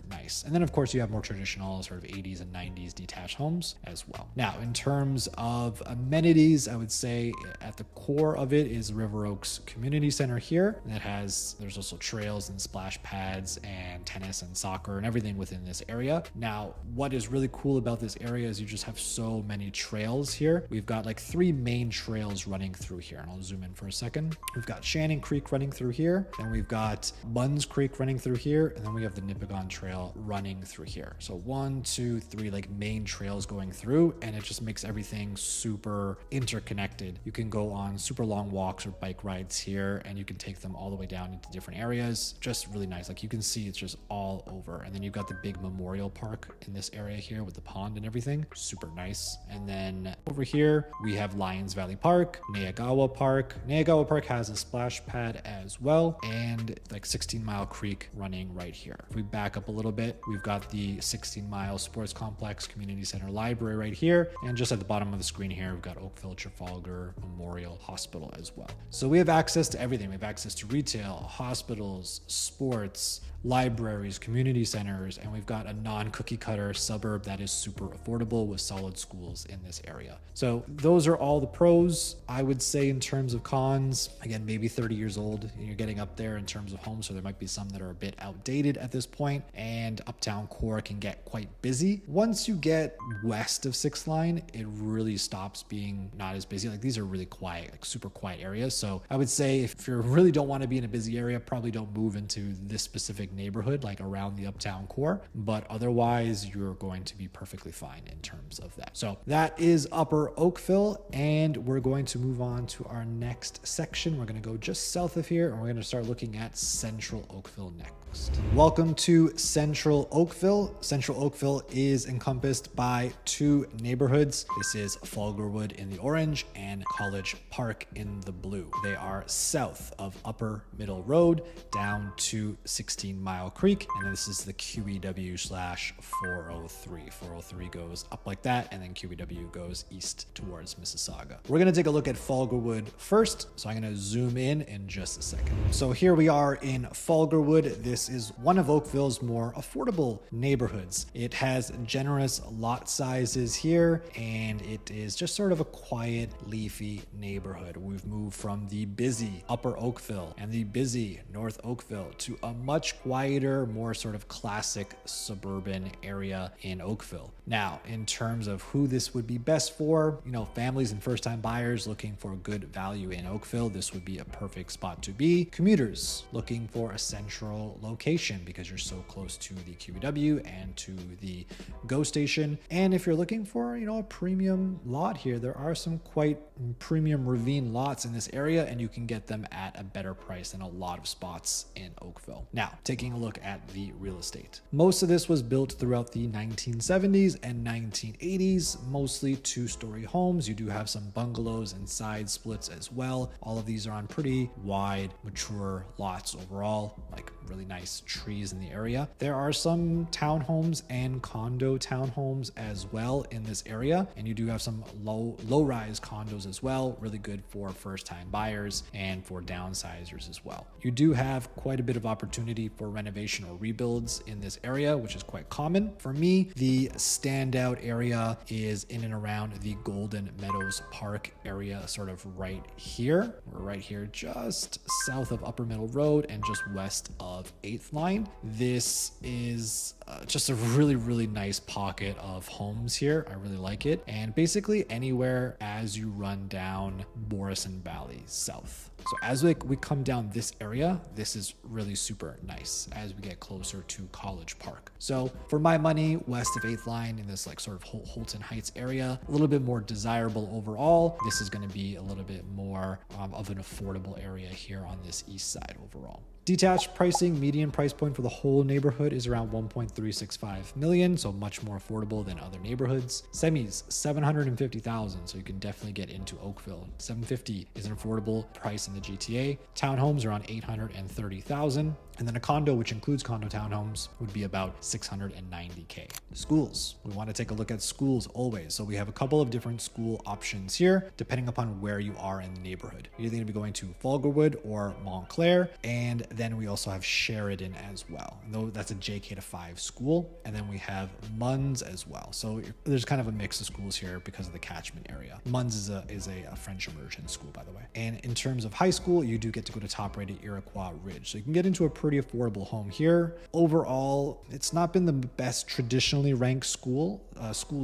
nice. And then of course you have more traditional sort of 80s and 90s detached homes homes as well. Now, in terms of amenities, I would say at the core of it is River Oaks Community Center here. There's also trails and splash pads and tennis and soccer and everything within this area. Now, what is really cool about this area is you just have so many trails here. We've got like 3 main trails running through here, and I'll zoom in for a second. We've got Shannon Creek running through here, and we've got Munns Creek running through here, and then we have the Nipigon Trail running through here. So 1, 2, 3 like main trails going through, and it just makes everything super interconnected. You can go on super long walks or bike rides here, and you can take them all the way down into different areas. Just really nice. Like you can see it's just all over. And then you've got the big memorial park in this area here with the pond and everything. Super nice. And then over here we have Lions Valley Park, Neagawa Park. Neagawa Park has a splash pad as well, and like 16 Mile Creek running right here. If we back up a little bit, we've got the 16 Mile Sports Complex Community Center Library right here. And just at the bottom of the screen here, we've got Oakville Trafalgar Memorial Hospital as well. So we have access to everything. We have access to retail, hospitals, sports, libraries, community centers, and we've got a non-cookie cutter suburb that is super affordable with solid schools in this area. So those are all the pros. I would say in terms of cons, again, maybe 30 years old, and you're getting up there in terms of homes, so there might be some that are a bit outdated at this point, and uptown core can get quite busy. Once you get west of 6th Line, it really stops being not as busy. Like these are really quiet, like super quiet areas. So I would say if you really don't want to be in a busy area, probably don't move into this specific neighborhood, like around the uptown core, but otherwise you're going to be perfectly fine in terms of that. So that is Upper Oakville, and we're going to move on to our next section. We're going to go just south of here, and we're going to start looking at Central Oakville next. Welcome to Central Oakville. Central Oakville is encompassed by 2 neighborhoods. This is Falgarwood in the orange and College Park in the blue. They are south of Upper Middle Road down to 16 Mile Creek, and this is the QEW/403. 403 goes up like that, and then QEW goes east towards Mississauga. We're going to take a look at Falgarwood first, so I'm going to zoom in just a second. So here we are in Falgarwood. This is one of Oakville's more affordable neighborhoods. It has generous lot sizes here, and it is just sort of a quiet, leafy neighborhood. We've moved from the busy Upper Oakville and the busy North Oakville to a much quieter, more sort of classic suburban area in Oakville. Now, in terms of who this would be best for, families and first-time buyers looking for good value in Oakville, this would be a perfect spot to be. Commuters looking for a central location because you're so close to the QEW and to the GO station. And if you're looking for, a premium lot here, there are some quite premium ravine lots in this area, and you can get them at a better price than a lot of spots in Oakville. Now, taking a look at the real estate. Most of this was built throughout the 1970s and 1980s, mostly 2-story homes. You do have some bungalows and side splits as well. All of these are on pretty wide, mature lots overall, like really nice trees in the area. There are some townhomes and condo townhomes as well in this area, and you do have some low-rise condos as well, really good for first-time buyers and for downsizers as well. You do have quite a bit of opportunity for renovation or rebuilds in this area, which is quite common. For me, the standout area is in and around the Golden Meadows Park area, sort of right here. We're right here just south of Upper Middle Road and just west of 8th Line. This is just a really, really nice pocket of homes here. I really like it. And basically anywhere as you run down Morrison Valley south. So as we come down this area, this is really super nice as we get closer to College Park. So for my money, west of 8th Line in this like sort of Holton Heights area, a little bit more desirable overall. This is going to be a little bit more of an affordable area here on this east side overall. Detached pricing, median price point for the whole neighborhood is around 1.365 million, so much more affordable than other neighborhoods. Semis, 750,000, so you can definitely get into Oakville. 750 is an affordable price in the GTA. Townhomes around 830,000. And then a condo, which includes condo townhomes, would be about $690K. Schools. We want to take a look at schools always. So we have a couple of different school options here, depending upon where you are in the neighborhood. You're either going to be going to Falgarwood or Montclair. And then we also have Sheridan as well. Though that's a JK to 5 school. And then we have Munns as well. So there's kind of a mix of schools here because of the catchment area. Munns is a French immersion school, by the way. And in terms of high school, you do get to go to top-rated Iroquois Ridge. So you can get into a pretty affordable home here. Overall, it's not been the best traditionally ranked school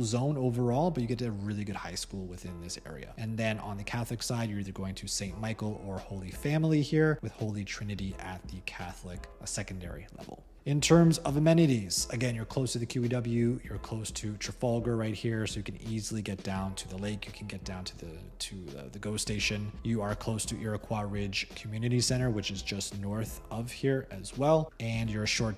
zone overall, but you get to a really good high school within this area. And then on the Catholic side, you're either going to St. Michael or Holy Family here, with Holy Trinity at the Catholic secondary level. In terms of amenities, again, you're close to the QEW, you're close to Trafalgar right here, so you can easily get down to the lake, you can get down to the GO station. You are close to Iroquois Ridge Community Center, which is just north of here as well. And you're a short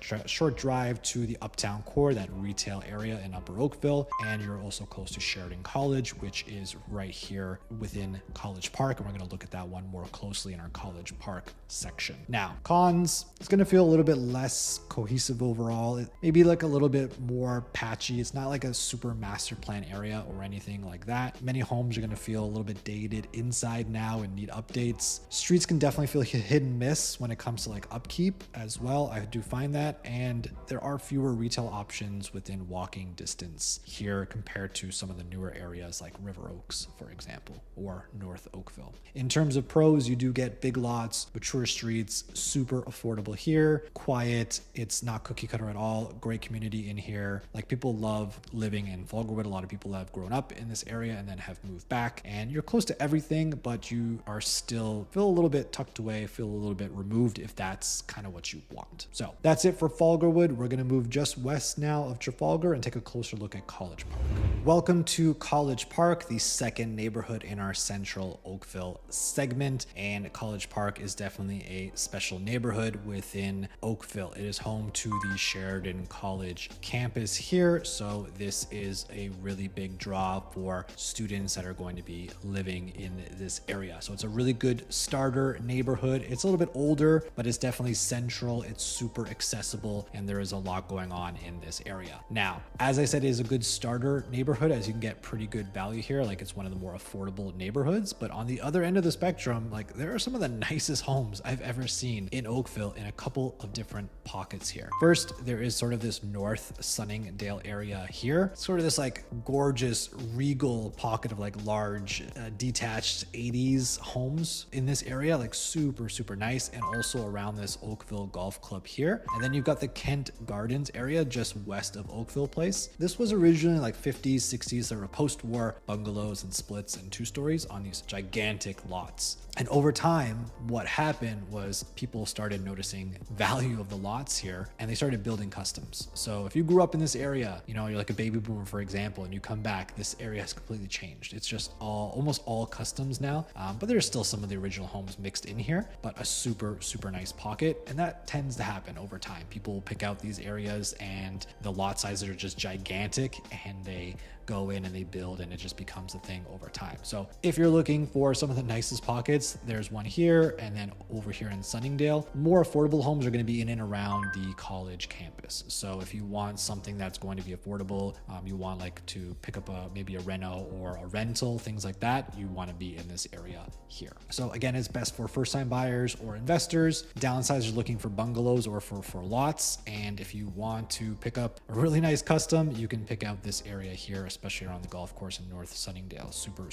drive to the Uptown Core, that retail area in Upper Oakville. And you're also close to Sheridan College, which is right here within College Park. And we're going to look at that one more closely in our College Park section. Now, cons, it's going to feel a little bit less cohesive overall. It may be like a little bit more patchy. It's not like a super master plan area or anything like that. Many homes are going to feel a little bit dated inside now and need updates. Streets can definitely feel hit and miss when it comes to like upkeep as well. I do find that. And there are fewer retail options within walking distance here compared to some of the newer areas like River Oaks, for example, or North Oakville. In terms of pros, you do get big lots, mature streets, super affordable here, quiet. It's not cookie cutter at all. Great community in here. Like, people love living in Falgarwood. A lot of people have grown up in this area and then have moved back, and you're close to everything, but you are still feel a little bit tucked away, feel a little bit removed if that's kind of what you want. So that's it for Falgarwood. We're going to move just west now of Trafalgar and take a closer look at College Park. Welcome to College Park, the second neighborhood in our Central Oakville segment. And College Park is definitely a special neighborhood within Oakville. It is home to the Sheridan College campus here. So this is a really big draw for students that are going to be living in this area. So it's a really good starter neighborhood. It's a little bit older, but it's definitely central. It's super accessible, and there is a lot going on in this area. Now, as I said, it is a good starter neighborhood, as you can get pretty good value here. Like, it's one of the more affordable neighborhoods. But on the other end of the spectrum, like, there are some of the nicest homes I've ever seen in Oakville in a couple of different pockets here. First, there is sort of this North Sunningdale area here, sort of this like gorgeous regal pocket of like large detached 80s homes in this area, like super nice. And also around this Oakville Golf Club here. And then you've got the Kent Gardens area just west of Oakville Place. This was originally like 50s, 60s. There were post-war bungalows and splits and 2-stories on these gigantic lots. And over time, what happened was people started noticing value of the lots here, and they started building customs. So if you grew up in this area, you know, you're like a baby boomer, for example, and you come back, this area has completely changed. It's just almost all customs now, but there's still some of the original homes mixed in here, but a super nice pocket. And that tends to happen over time. People pick out these areas and the lot sizes are just gigantic, and they go in and they build, and it just becomes a thing over time. So if you're looking for some of the nicest pockets, there's one here, and then over here in Sunningdale. More affordable homes are going to be in and around the college campus. So if you want something that's going to be affordable, you want like to pick up maybe a reno or a rental, things like that, you want to be in this area here. So again, it's best for first-time buyers or investors. Downsizers are looking for bungalows or for lots. And if you want to pick up a really nice custom, you can pick out this area here, especially around the golf course in North Sunningdale. Super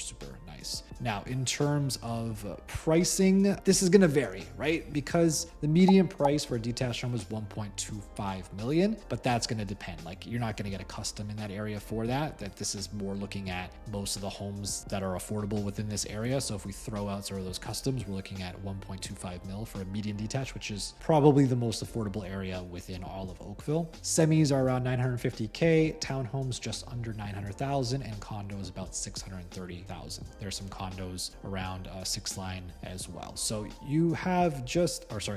nice. Now, in terms of pricing, this is going to vary, right? Because the median price for a detached home is $1.25 million, but that's going to depend. Like, you're not going to get a custom in that area for that this is more looking at most of the homes that are affordable within this area. So if we throw out sort of those customs, we're looking at 1.25 mil for a median detached, which is probably the most affordable area within all of Oakville. Semis are around 950K, townhomes just under 900K. $500,000 and condos about $630,000. There's some condos around Six Line as well. So you have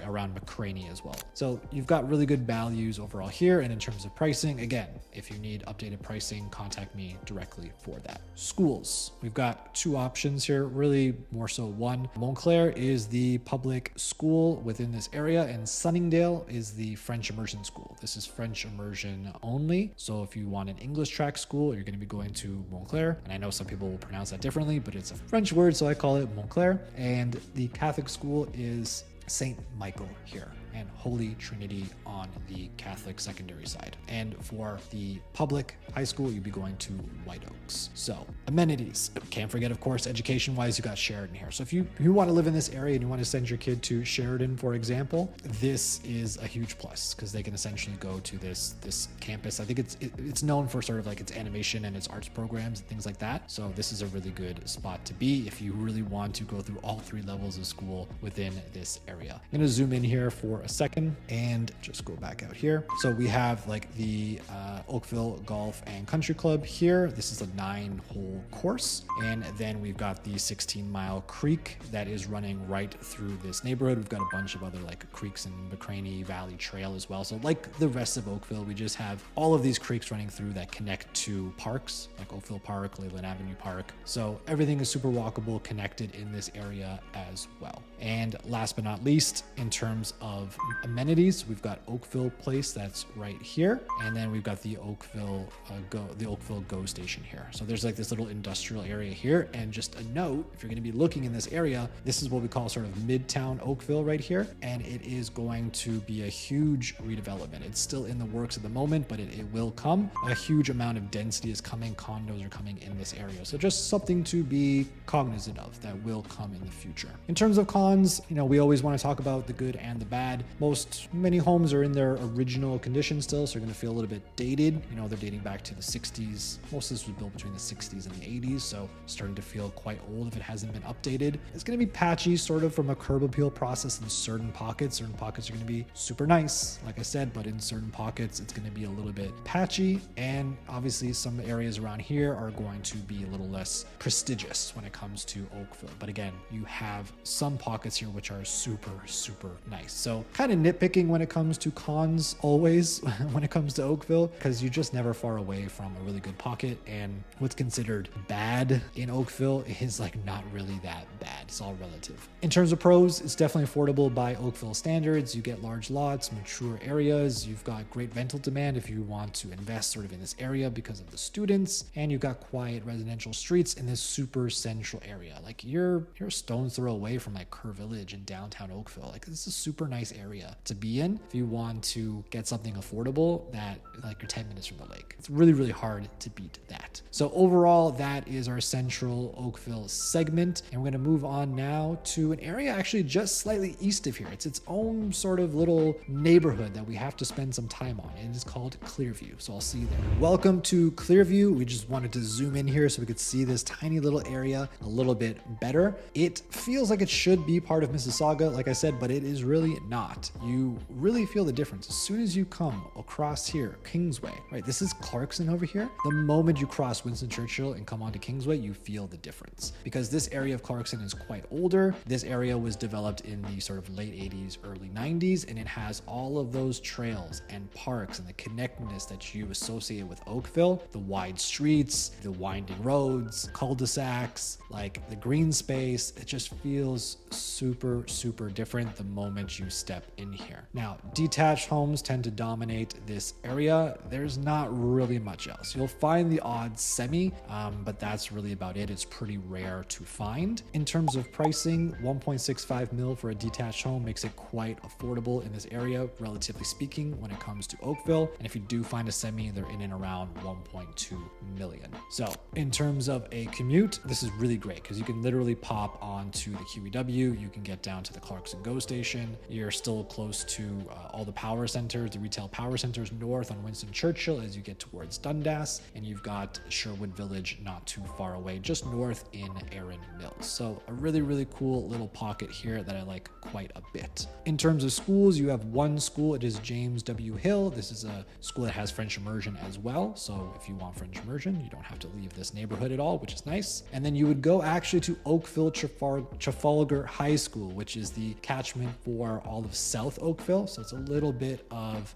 around McCraney as well. So you've got really good values overall here. And in terms of pricing, again, if you need updated pricing, contact me directly for that. Schools, we've got two options here, really more so one. Montclair is the public school within this area, and Sunningdale is the French immersion school. This is French immersion only. So if you want an English track school, you're going to be going to Montclair. And I know some people will pronounce that differently, but it's a French word, so I call it Montclair. And the Catholic school is St. Michael here, and Holy Trinity on the Catholic secondary side. And for the public high school, you'd be going to White Oaks. So amenities, can't forget, of course, education wise, you got Sheridan here. So if you want to live in this area and you want to send your kid to Sheridan, for example, this is a huge plus because they can essentially go to this campus. I think it's known for sort of like its animation and its arts programs and things like that. So this is a really good spot to be if you really want to go through all three levels of school within this area. I'm going to zoom in here for a second and just go back out here. So we have like the Oakville Golf and Country Club here. This is a 9-hole course. And then we've got the 16-mile creek that is running right through this neighborhood. We've got a bunch of other like creeks in McCraney Valley Trail as well. So like the rest of Oakville, we just have all of these creeks running through that connect to parks like Oakville Park, Leyland Avenue Park. So everything is super walkable, connected in this area as well. And last but not least, in terms of amenities, we've got Oakville Place that's right here, and then we've got the Oakville Go station here. So there's like this little industrial area here. And just a note, if you're going to be looking in this area, this is what we call sort of Midtown Oakville right here, and it is going to be a huge redevelopment. It's still in the works at the moment, but it will come. A huge amount of density is coming. Condos are coming in this area, so just something to be cognizant of that will come in the future. In terms of cons, we always want to talk about the good and the bad. Many homes are in their original condition still, so they're going to feel a little bit dated. They're dating back to the 60s. Most of this was built between the 60s and the 80s, so starting to feel quite old if it hasn't been updated. It's going to be patchy sort of from a curb appeal process in certain pockets. Certain pockets are going to be super nice, like I said, but in certain pockets, it's going to be a little bit patchy. And obviously some areas around here are going to be a little less prestigious when it comes to Oakville. But again, you have some pockets here which are super, super nice. So kind of nitpicking when it comes to cons always when it comes to Oakville, because you're just never far away from a really good pocket. And what's considered bad in Oakville is like not really that bad. It's all relative. In terms of pros, it's definitely affordable by Oakville standards. You get large lots, mature areas. You've got great rental demand if you want to invest sort of in this area because of the students, and you've got quiet residential streets in this super central area. Like you're a stone's throw away from like Kerr Village in downtown Oakville. Like this is a super nice area to be in if you want to get something affordable that like you're 10 minutes from the lake. It's really, really hard to beat that. So overall, that is our central Oakville segment. And we're going to move on now to an area actually just slightly east of here. It's its own sort of little neighborhood that we have to spend some time on. And it's called Clearview. So I'll see you there. Welcome to Clearview. We just wanted to zoom in here so we could see this tiny little area a little bit better. It feels like it should be part of Mississauga, like I said, but it is really not. You really feel the difference as soon as you come across here, Kingsway, right? This is Clarkson over here. The moment you cross Winston Churchill and come onto Kingsway, you feel the difference because this area of Clarkson is quite older. This area was developed in the sort of late 80s, early 90s, and it has all of those trails and parks and the connectedness that you associate with Oakville, the wide streets, the winding roads, cul-de-sacs, like the green space. It just feels super, super different the moment you step in here. Now, detached homes tend to dominate this area. There's not really much else. You'll find the odd semi, but that's really about it. It's pretty rare to find. In terms of pricing, 1.65 mil for a detached home makes it quite affordable in this area, relatively speaking, when it comes to Oakville. And if you do find a semi, they're in and around 1.2 million. So in terms of a commute, this is really great because you can literally pop onto the QEW. You can get down to the Clark Starbucks and Go Station. You're still close to all the power centers, the retail power centers north on Winston Churchill as you get towards Dundas, and you've got Sherwood Village not too far away, just north in Erin Mills. So a really, really cool little pocket here that I like quite a bit. In terms of schools, you have one school. It is James W. Hill. This is a school that has French immersion as well. So if you want French immersion, you don't have to leave this neighborhood at all, which is nice. And then you would go actually to Oakville Trafalgar High School, which is the catchment for all of South Oakville. So it's a little bit of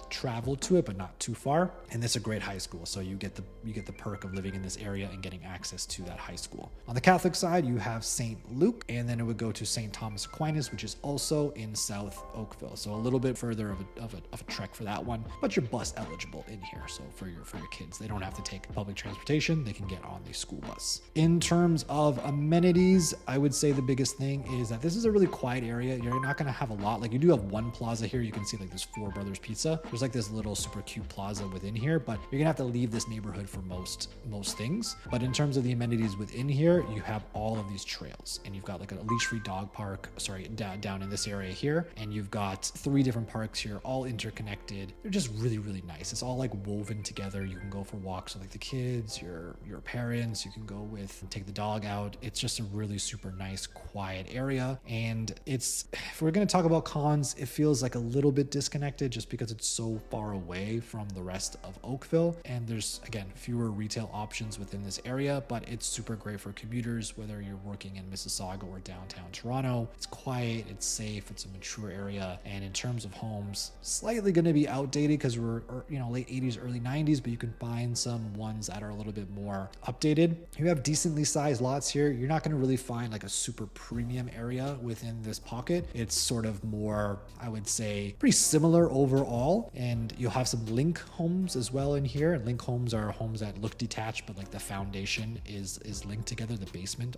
travel to it, but not too far. And it's a great high school. So you get the perk of living in this area and getting access to that high school. On the Catholic side, you have St. Luke, and then it would go to St. Thomas Aquinas, which is also in South Oakville. So a little bit further of a trek for that one, but you're bus eligible in here. So for your kids, they don't have to take public transportation. They can get on the school bus. In terms of amenities, I would say the biggest thing is that this is a really quiet area. You're not going to have a lot. Like, you do have one plaza here. You can see like this Four Brothers Pizza. There's like this little super cute plaza within here, but you're gonna have to leave this neighborhood for most things. But in terms of the amenities within here, you have all of these trails, and you've got like a leash-free dog park, down in this area here, and you've got 3 different parks here, all interconnected. They're just really, really nice. It's all like woven together. You can go for walks with like the kids, your parents. You can go take the dog out. It's just a really super nice, quiet area. And if we're gonna talk about cons, it feels like a little bit disconnected just because it's so far away from the rest of Oakville, and there's, again, fewer retail options within this area, but it's super great for commuters, whether you're working in Mississauga or downtown Toronto. It's quiet, it's safe, it's a mature area, and in terms of homes, slightly going to be outdated because we're late 80s, early 90s, but you can find some ones that are a little bit more updated. You have decently sized lots here. You're not going to really find like a super premium area within this pocket. It's sort of more, I would say, pretty similar overall, and you'll have some link homes as well in here. Link homes are homes that look detached, but like the foundation is linked together. The basement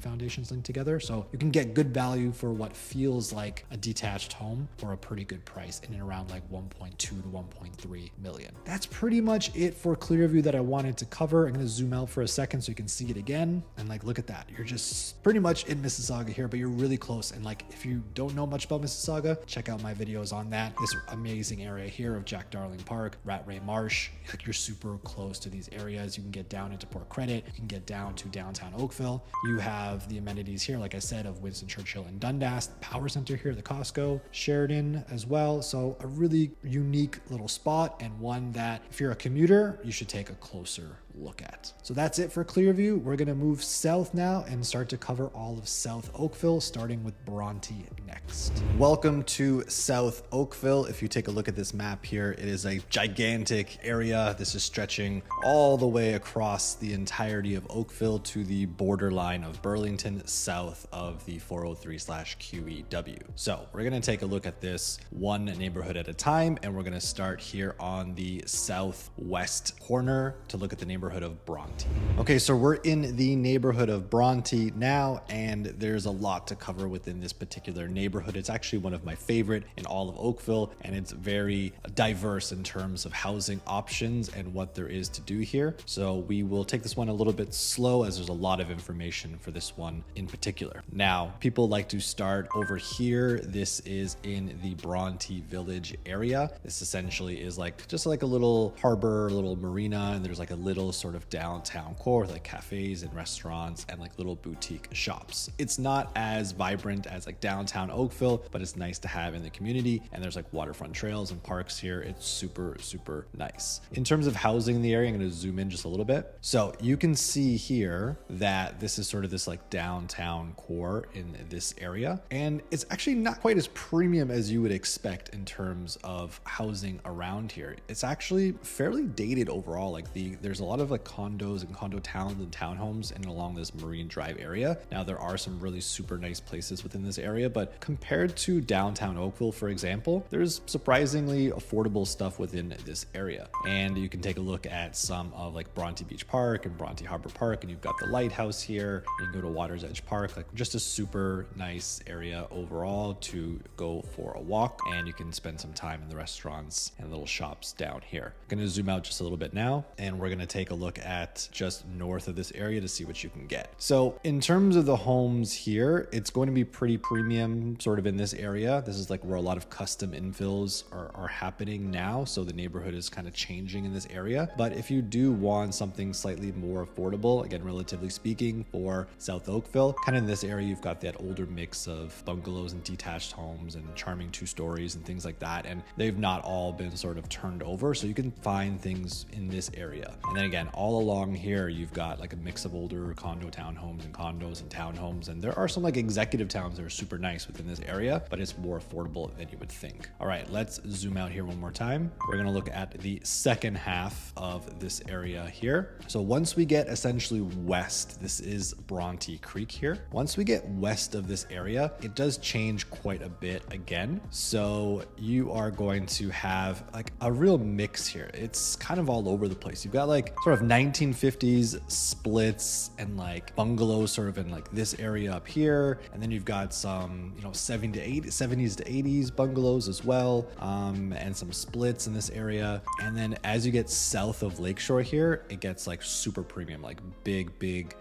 foundations linked together, so you can get good value for what feels like a detached home for a pretty good price, in and around like 1.2 to 1.3 million. That's pretty much it for Clearview that I wanted to cover. I'm going to zoom out for a second so you can see it again, and like, look at that. You're just pretty much in Mississauga here, but you're really close. And like, if you don't know much about Mississauga, check out my videos on that. This amazing area here of Jack Darling Park, Rattray Marsh. Like, you're super close to these areas. You can get down into Port Credit. You can get down to downtown Oakville. You have the amenities here, like I said, of Winston Churchill and Dundas, the Power Center here, the Costco, Sheridan as well. So a really unique little spot, and one that if you're a commuter, you should take a closer look at. So that's it for Clearview. We're going to move south now and start to cover all of South Oakville, starting with Brontë next. Welcome to South Oakville. If you take a look at this map here, it is a gigantic area. This is stretching all the way across the entirety of Oakville to the borderline of Burlington, south of the 403/QEW. So we're going to take a look at this one neighborhood at a time, and we're going to start here on the southwest corner to look at the neighborhood of Brontë. Okay, so we're in the neighborhood of Brontë now, and there's a lot to cover within this particular neighborhood. It's actually one of my favorite in all of Oakville, and it's very diverse in terms of housing options and what there is to do here. So we will take this one a little bit slow, as there's a lot of information for this one in particular. Now, people like to start over here. This is in the Brontë Village area. This essentially is like just like a little harbor, a little marina, and there's like a little sort of downtown core with like cafes and restaurants and like little boutique shops. It's not as vibrant as like downtown Oakville, but it's nice to have in the community, and there's like waterfront trails and parks here. It's super, super nice. In terms of housing in the area, I'm going to zoom in just a little bit. So you can see here that this is sort of this like downtown core in this area, and it's actually not quite as premium as you would expect in terms of housing around here. It's actually fairly dated overall. Like there's a lot of like condos and condo towns and townhomes in and along this Marine Drive area. Now, there are some really super nice places within this area, but compared to downtown Oakville, for example, there's surprisingly affordable stuff within this area. And you can take a look at some of like Brontë Beach Park and Brontë Harbor Park, and you've got the lighthouse here. You can go to Water's Edge Park, like just a super nice area overall to go for a walk, and you can spend some time in the restaurants and little shops down here. I'm going to zoom out just a little bit now, and we're going to take take a look at just north of this area to see what you can get. So in terms of the homes here, it's going to be pretty premium sort of in this area. This is like where a lot of custom infills are happening now. So the neighborhood is kind of changing in this area. But if you do want something slightly more affordable, again, relatively speaking, for South Oakville, kind of in this area, you've got that older mix of bungalows and detached homes and charming 2 stories and things like that. And they've not all been sort of turned over. So you can find things in this area. And then again, all along here, you've got like a mix of older condo townhomes and condos and townhomes. And there are some like executive towns that are super nice within this area, but it's more affordable than you would think. All right, let's zoom out here one more time. We're going to look at the second half of this area here. So once we get essentially west, this is Brontë Creek here. Once we get west of this area, it does change quite a bit again. So you are going to have like a real mix here. It's kind of all over the place. You've got like sort of 1950s splits and like bungalows sort of in like this area up here. And then you've got some, 70s to 80s bungalows as well. And some splits in this area. And then as you get south of Lakeshore here, it gets like super premium, like big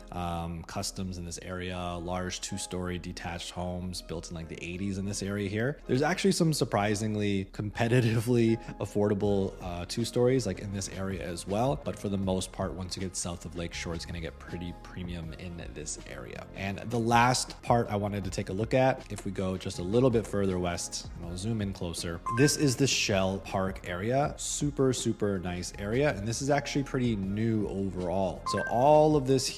customs in this area, large 2-story detached homes built in like the 80s in this area here. There's actually some surprisingly competitively affordable 2 stories like in this area as well. But for the most part, once you get south of Lakeshore, it's going to get pretty premium in this area. And the last part I wanted to take a look at, if we go just a little bit further west, and I'll zoom in closer, this is the Shell Park area. Super nice area. And this is actually pretty new overall. So all of this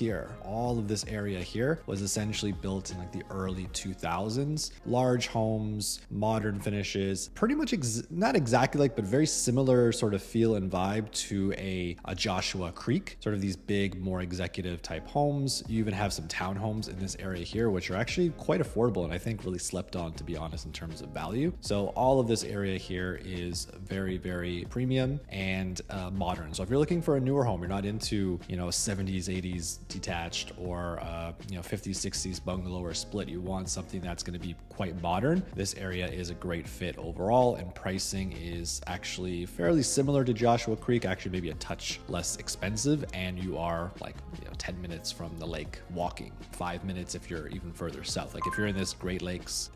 area here was essentially built in like the early 2000s. Large homes, modern finishes, pretty much not exactly like, but very similar sort of feel and vibe to a Joshua Creek, sort of these big, more executive type homes. You even have some townhomes in this area here, which are actually quite affordable and I think really slept on, to be honest, in terms of value. So all of this area here is very premium and modern. So if you're looking for a newer home, you're not into 70s 80s detached or 50s 60s bungalow or split, you want something that's going to be quite modern, this area is a great fit overall. And pricing is actually fairly similar to Joshua Creek, actually maybe a touch less expensive, and you are like 10 minutes from the lake walking, 5 minutes if you're even further south. Like if you're in this Great Lakes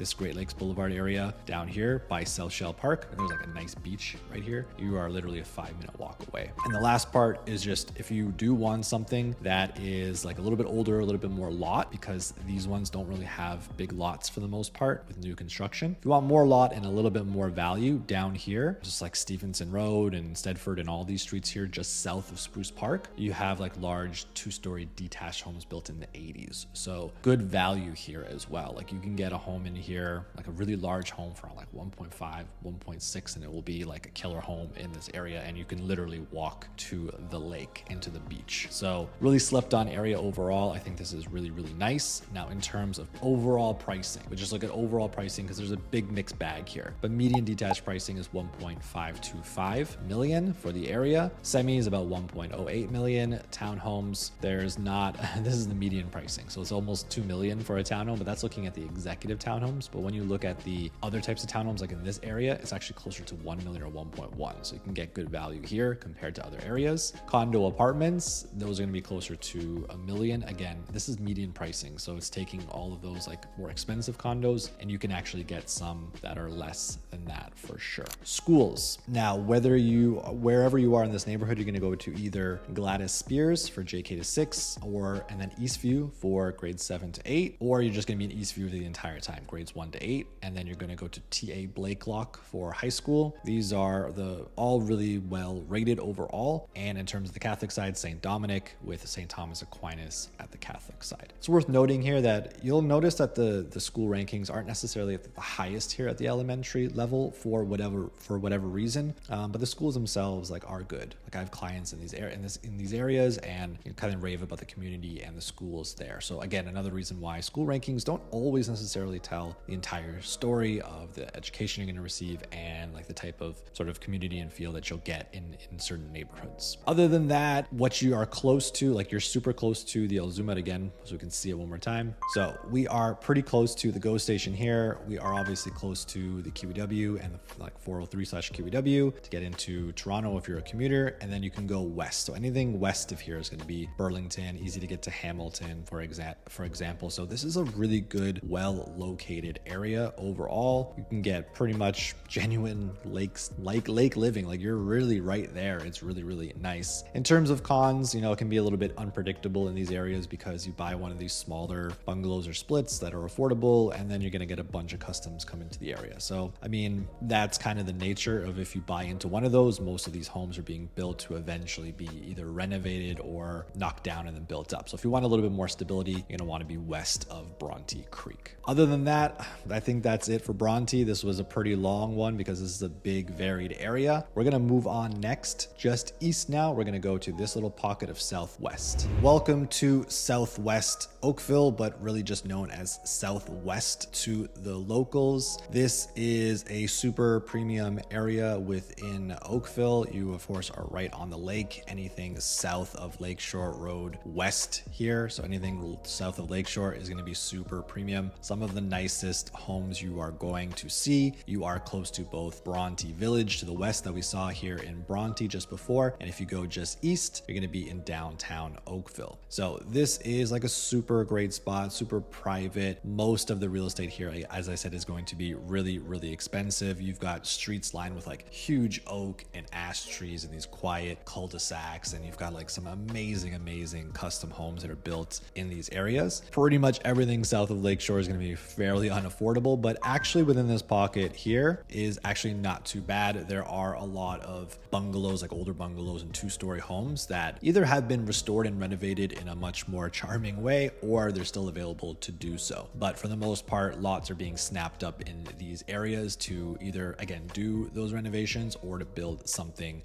Boulevard area down here by South Shell Park, and there's like a nice beach right here, you are literally a 5-minute walk away. And the last part is just if you do want something that is like a little bit older, a little bit more lot, because these ones don't really have big lots for the most part with new construction. If you want more lot and a little bit more value down here, just like Stevenson Road and Stedford and all these streets here just south of Spruce Park, you have like large 2-story detached homes built in the 80s. So good value here as well. Like you can get a home in here, like a really large home for like 1.5, 1.6, and it will be like a killer home in this area. And you can literally walk to the lake and to the beach. So really slept on area overall. I think this is really nice. Now in terms of overall pricing, we just look at overall pricing because there's a big mixed bag here, but median detached pricing is 1.525 million for the area. Semi is about 1.08 million. Townhomes, there's not, this is the median pricing. So it's almost 2 million for a townhome, but that's looking at the executive townhomes. But when you look at the other types of townhomes, like in this area, it's actually closer to 1 million or 1.1. So you can get good value here compared to other areas. Condo apartments, those are going to be closer to 1 million. Again, this is median pricing. So it's taking all of those like more expensive condos, and you can actually get some that are less than that for sure. Schools. Now, wherever you are in this neighborhood, you're going to go to either Gladys Spears for JK to 6, and then Eastview for grades 7 to 8, or you're just going to be in Eastview the entire time, grades 1 to 8, and then you're going to go to TA Blakelock for high school. These are all really well rated overall, and in terms of the Catholic side, St. Dominic with St. Thomas Aquinas at the Catholic side. It's worth noting here that you'll notice that the school rankings aren't necessarily at the highest here at the elementary level for whatever reason, but the schools themselves are good. Like I have clients in these areas and kind of rave about the community and the schools there. So again, another reason why school rankings don't always necessarily tell the entire story of the education you're going to receive and like the type of sort of community and feel that you'll get in certain neighborhoods. Other than that, what you are close to, like you're super close to the, I'll zoom out again so we can see it one more time. So we are pretty close to the GO station here. We are obviously close to the QEW and the 403/QEW to get into Toronto if you're a commuter, and then you can go west. So anything west of here is going to be Burlington, easy to get to Hamilton, for example. So this is a really good, well located area overall. You can get pretty much genuine lakes, like lake living, like you're really right there. It's really, really nice. In terms of cons, you know, it can be a little bit unpredictable in these areas because you buy one of these smaller bungalows or splits that are affordable, and then you're going to get a bunch of customs come into the area. So, I mean, that's kind of the nature of if you buy into one of those, most of these homes are being built to eventually be either renovated or knocked down and then built up. So if you want a little bit more stability, you're going to want to be west of Brontë Creek. Other than that, I think that's it for Brontë. This was a pretty long one because this is a big varied area. We're going to move on next, just east now. We're going to go to this little pocket of Southwest. Welcome to Southwest Oakville, but really just known as Southwest to the locals. This is a super premium area within Oakville. You of course are right on the lake. Anything south of Lakeshore Road west here, so anything south of Lakeshore is going to be super premium. Some of the nicest homes you are going to see. You are close to both Brontë Village to the west that we saw here in Brontë just before, and if you go just east, you're going to be in downtown Oakville. So this is like a super great spot, super private. Most of the real estate here, as I said, is going to be really, really expensive. You've got streets lined with like huge oak and ash trees and these quiet cul-de-sacs, and you've got like some amazing custom homes that are built in these areas. Pretty much everything south of Lakeshore is going to be fairly unaffordable, but actually within this pocket here is actually not too bad. There are a lot of bungalows, like older bungalows and two-story homes that either have been restored and renovated in a much more charming way, or they're still available to do so. But for the most part, lots are being snapped up in these areas to either, again, do those renovations or to build something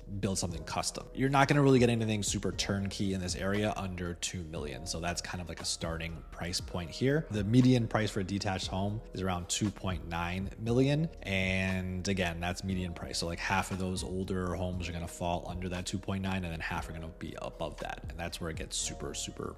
custom. You're not going to really get anything super turnkey in this area under 2 million. So that's kind of like a starting price point here. The median price for a detached home is around 2.9 million. And again, that's median price. So like half of those older homes are going to fall under that 2.9, and then half are going to be above that. And that's where it gets super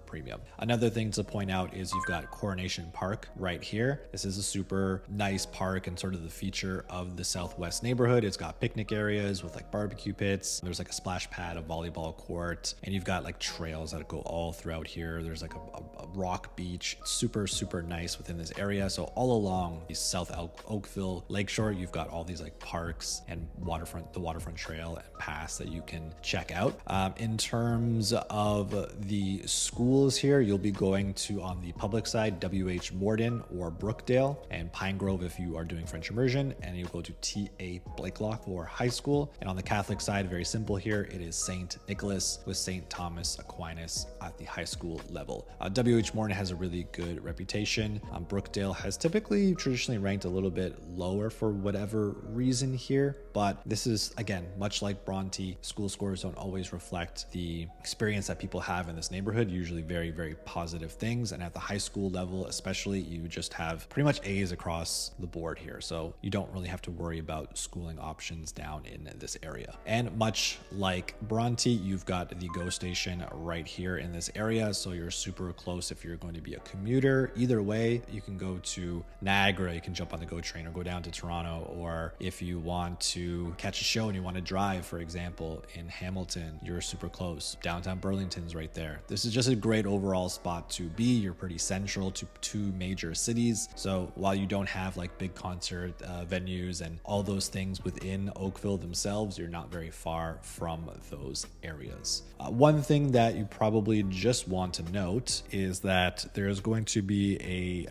premium. Another thing to point out is you've got Coronation Park right here. This is a super nice park and sort of the feature of the Southwest neighborhood. It's got picnic areas with like barbecue pits. There's like a splash pad, a volleyball court, and you've got like trails that go all throughout here. There's like a rock beach. It's super nice within this area. So all along the South Oakville Lakeshore, you've got all these like parks and the waterfront trail and paths that you can check out. In terms of the schools here, you'll be going to, on the public side, W.H. Morden or Brookdale, and Pine Grove if you are doing French immersion, and you'll go to T.A. Blakelock for high school. And on the Catholic side, very simple here, it is St. Nicholas with St. Thomas Aquinas at the high school level. W.H. Morden has a really good reputation. Brookdale has traditionally ranked a little bit lower for whatever reason here, but this is, again, much like Brontë, school scores don't always reflect the experience that people have in this neighborhood, usually very positive things. And at the high school level especially, you just have pretty much A's across the board here, so you don't really have to worry about schooling options down in this area. And much like Brontë, you've got the GO station right here in this area, so you're super close if you're going to be a commuter. Either way, you can go to Niagara, you can jump on the GO train or go down to Toronto, or if you want to catch a show and you want to drive, for example, in Hamilton, you're super close. Downtown Burlington's right there. This is just a great overall spot to be. You're pretty central to two major cities. So while you don't have like big concert venues and all those things within Oakville themselves, you're not very far from those areas. One thing that you probably just want to note is that there's going to be a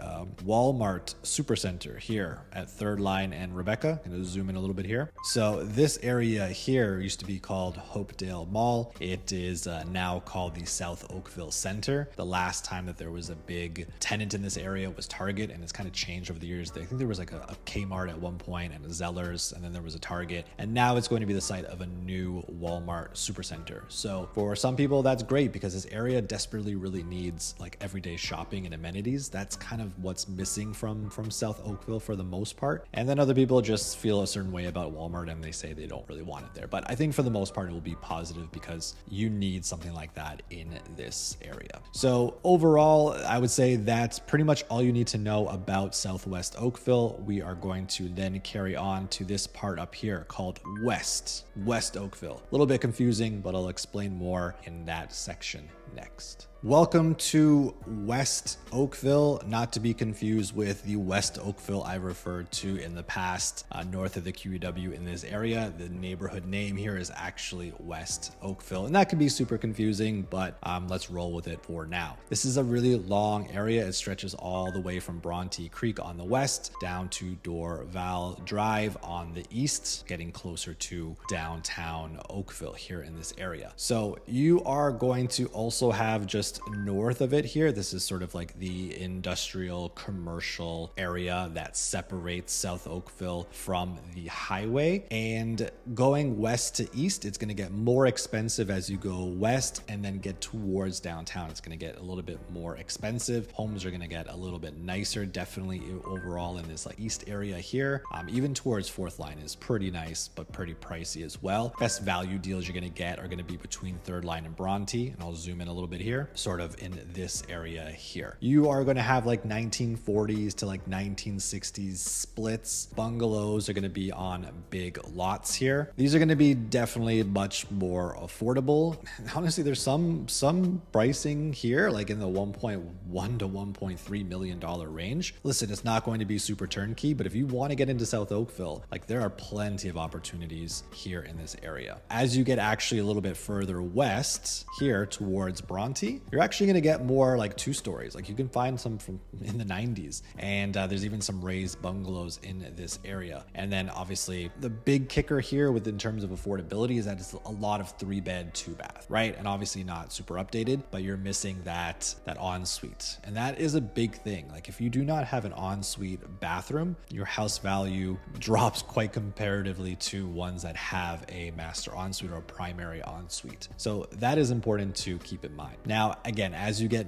Walmart Supercenter here at 3rd Line and Rebecca. I'm going to zoom in a little bit here. So this area here used to be called Hopedale Mall. It is now called the South Oakville Center. The last time that there was a big tenant in this area was Target, and it's kind of changed over the years. I think there was like a Kmart at one point and a Zellers, and then there was a Target, and now it's going to be the site of a new Walmart Supercenter. So for some people, that's great because this area desperately really needs like everyday shopping and amenities. That's kind of what's missing from South Oakville for the most part. And then other people just feel a certain way about Walmart and they say they don't really want it there. But I think for the most part, it will be positive because you need something like that in this area. So overall, I would say that's pretty much all you need to know about Southwest Oakville. We are going to then carry on to this part up here called West Oakville. A little bit confusing, but I'll explain more in that section next. Welcome to West Oakville, not to be confused with the West Oakville I referred to in the past, north of the QEW in this area. The neighborhood name here is actually West Oakville, and that can be super confusing, but let's roll with it for now. This is a really long area. It stretches all the way from Brontë Creek on the west down to Dorval Drive on the east, getting closer to downtown Oakville here in this area. So you are going to also have just north of it here, this is sort of like the industrial commercial area that separates South Oakville from the highway. And going west to east, it's going to get more expensive as you go west and then get towards downtown. It's going to get a little bit more expensive. Homes are going to get a little bit nicer, definitely overall in this like east area here. Even towards Fourth Line is pretty nice, but pretty pricey as well. Best value deals you're going to get are going to be between Third Line and Brontë, and I'll zoom in a little bit here, sort of in this area here. You are going to have like 1940s to like 1960s splits. Bungalows are going to be on big lots here. These are going to be definitely much more affordable. Honestly, there's some pricing here like in the 1.1 to 1.3 million dollar range. Listen, it's not going to be super turnkey, but if you want to get into South Oakville, like there are plenty of opportunities here in this area. As you get actually a little bit further west here towards Brontë, you're actually going to get more like two stories. Like you can find some from in the 90s, and there's even some raised bungalows in this area. And then obviously the big kicker here with in terms of affordability is that it's a lot of 3-bed 2-bath, right? And obviously not super updated, but you're missing that ensuite, and that is a big thing. Like if you do not have an ensuite bathroom, your house value drops quite comparatively to ones that have a master ensuite or a primary ensuite. So that is important to keep in mind. Now, again, as you get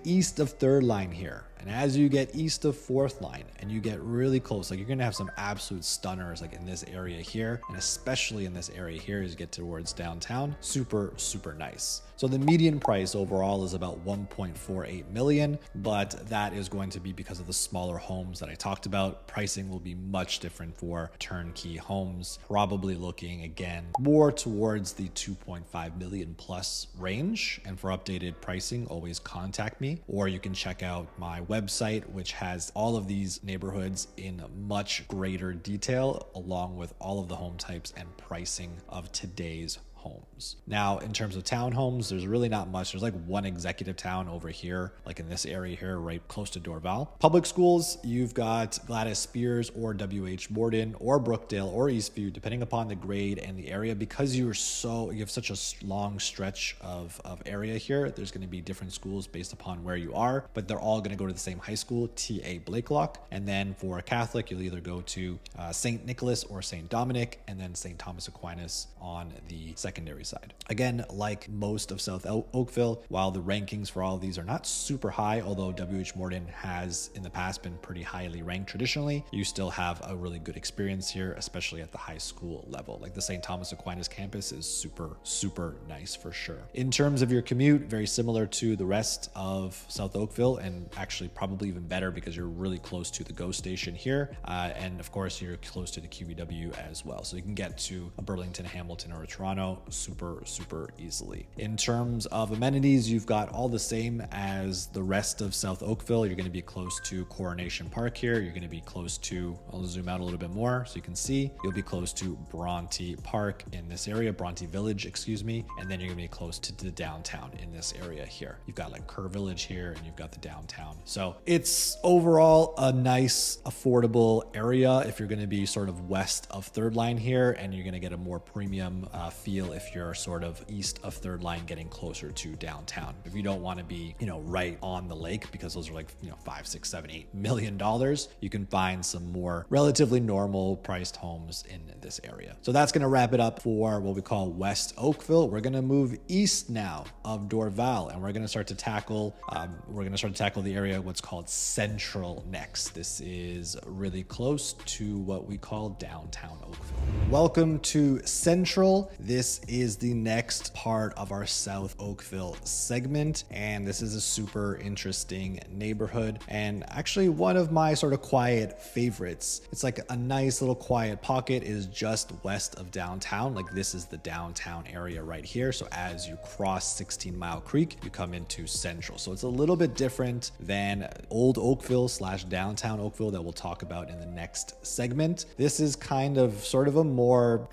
east of Third Line here, and as you get east of Fourth Line and you get really close, like you're gonna have some absolute stunners like in this area here, and especially in this area here as you get towards downtown, super nice. So the median price overall is about 1.48 million, but that is going to be because of the smaller homes that I talked about. Pricing will be much different for turnkey homes, probably looking again more towards the 2.5 million plus range. And for updated pricing, always contact me, or you can check out my website, which has all of these neighborhoods in much greater detail, along with all of the home types and pricing of today's homes. Now, in terms of townhomes, there's really not much. There's like one executive town over here, like in this area here, right close to Dorval. Public schools, you've got Gladys Spears or W.H. Morden or Brookdale or Eastview, depending upon the grade and the area. Because you have such a long stretch of area here, there's going to be different schools based upon where you are, but they're all going to go to the same high school, T.A. Blakelock. And then for a Catholic, you'll either go to St. Nicholas or St. Dominic, and then St. Thomas Aquinas on the secondary side. Again, like most of South Oakville, while the rankings for all of these are not super high, although W.H. Morden has in the past been pretty highly ranked traditionally, you still have a really good experience here, especially at the high school level. Like the St. Thomas Aquinas campus is super nice for sure. In terms of your commute, very similar to the rest of South Oakville, and actually probably even better because you're really close to the GO station here. And of course, you're close to the QEW as well. So you can get to a Burlington, Hamilton, or a Toronto super easily. In terms of amenities, you've got all the same as the rest of South Oakville. You're going to be close to Coronation Park here. You're going to be close to, I'll zoom out a little bit more so you can see, you'll be close to Brontë Park in this area, Brontë Village, excuse me, and then you're going to be close to the downtown in this area here. You've got like Kerr Village here, and you've got the downtown. So it's overall a nice, affordable area if you're going to be sort of west of Third Line here, and you're going to get a more premium feel ideal if you're sort of east of Third Line getting closer to downtown. If you don't want to be, right on the lake, because those are like, $5, $6, $7, $8 million, you can find some more relatively normal priced homes in this area. So that's going to wrap it up for what we call West Oakville. We're going to move east now of Dorval, and we're going to start to tackle the area what's called Central next. This is really close to what we call downtown Oakville. Welcome to Central. This is the next part of our South Oakville segment, and this is a super interesting neighborhood, and actually one of my sort of quiet favorites. It's like a nice little quiet pocket. It is just west of downtown. Like, this is the downtown area right here. So as you cross 16 Mile Creek, you come into Central. So it's a little bit different than Old Oakville / downtown Oakville that we'll talk about in the next segment. This is kind of sort of a more,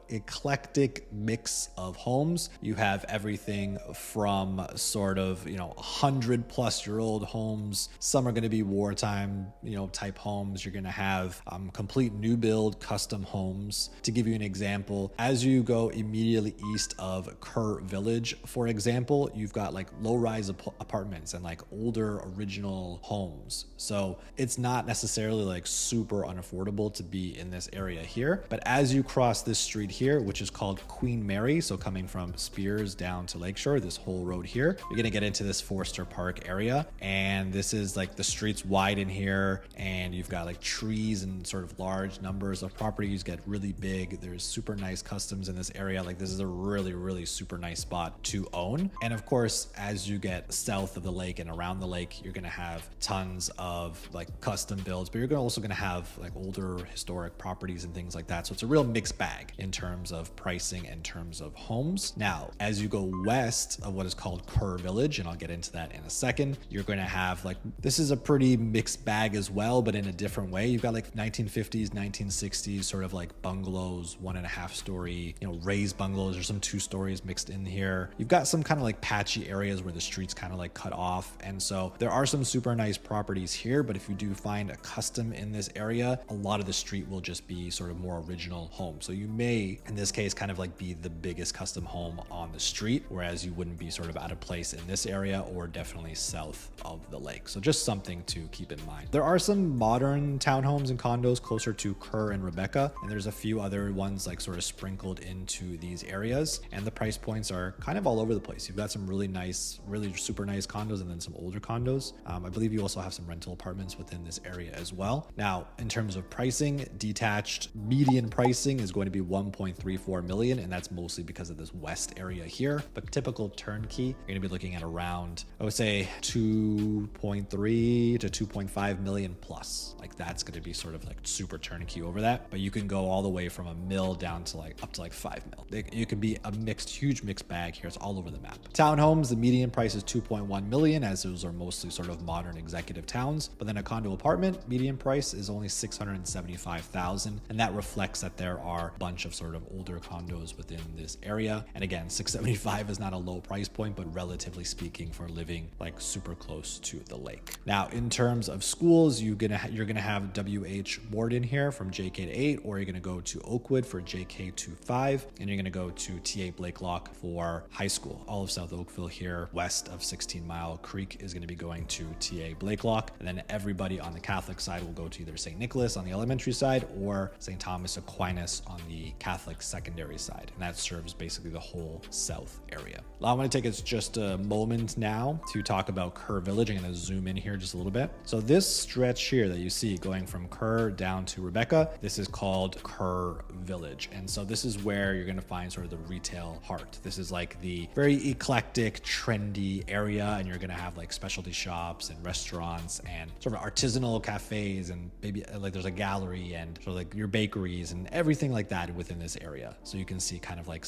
eclectic mix of homes. You have everything from sort of, 100+ year old homes. Some are going to be wartime, type homes. You're going to have complete new build custom homes. To give you an example, as you go immediately east of Kerr Village, for example, you've got like low-rise apartments and like older original homes. So it's not necessarily like super unaffordable to be in this area here. But as you cross this street here, which is called Queen Mary, so coming from Spears down to Lakeshore, this whole road here, you're gonna get into this Forster Park area. And this is like the streets wide in here, and you've got like trees and sort of large numbers of properties get really big. There's super nice customs in this area. Like, this is a really, really super nice spot to own. And of course, as you get south of the lake and around the lake, you're gonna have tons of like custom builds, but you're also gonna have like older historic properties and things like that. So it's a real mixed bag in terms of pricing, in terms of homes. Now, as you go west of what is called Kerr Village, and I'll get into that in a second, you're going to have like, this is a pretty mixed bag as well, but in a different way. You've got like 1950s, 1960s sort of like bungalows, 1.5 story, raised bungalows. There's some 2 stories mixed in here. You've got some kind of like patchy areas where the streets kind of like cut off. And so there are some super nice properties here, but if you do find a custom in this area, a lot of the street will just be sort of more original home. So you may, in this case, kind of like be the biggest custom home on the street, whereas you wouldn't be sort of out of place in this area or definitely south of the lake. So just something to keep in mind. There are some modern townhomes and condos closer to Kerr and Rebecca, and there's a few other ones like sort of sprinkled into these areas, and the price points are kind of all over the place. You've got some really nice, really super nice condos, and then some older condos. I believe you also have some rental apartments within this area as well. Now, in terms of pricing, detached median pricing is going to be 1.34 million, and that's mostly because of this west area here. But typical turnkey, you're going to be looking at around, I would say, 2.3 to 2.5 million plus. Like, that's going to be sort of like super turnkey over that. But you can go all the way from $1 million down to like up to like 5 mil. You can be a huge mixed bag here. It's all over the map. Townhomes, the median price is 2.1 million, as those are mostly sort of modern executive towns. But then a condo apartment, median price is only 675,000, and that reflects that there are a bunch of sort of older condos within this area. And again, 675 is not a low price point, but relatively speaking, for living like super close to the lake. Now, in terms of schools, you're gonna have W.H. Morden here from JK to 8, or you're gonna go to Oakwood for JK to 5, and you're gonna go to TA Blakelock for high school. All of South Oakville here, west of 16 Mile Creek, is gonna be going to TA Blakelock, and then everybody on the Catholic side will go to either St. Nicholas on the elementary side or St. Thomas Aquinas on the Catholic secondary side, and that serves basically the whole south area. I want to take us just a moment now to talk about Kerr Village. I'm going to zoom in here just a little bit. So this stretch here that you see going from Kerr down to Rebecca, this is called Kerr Village. And so this is where you're going to find sort of the retail heart. This is like the very eclectic, trendy area, and you're going to have like specialty shops and restaurants and sort of artisanal cafes, and maybe like there's a gallery and sort of like your bakeries and everything like that within this area. So you can see kind of like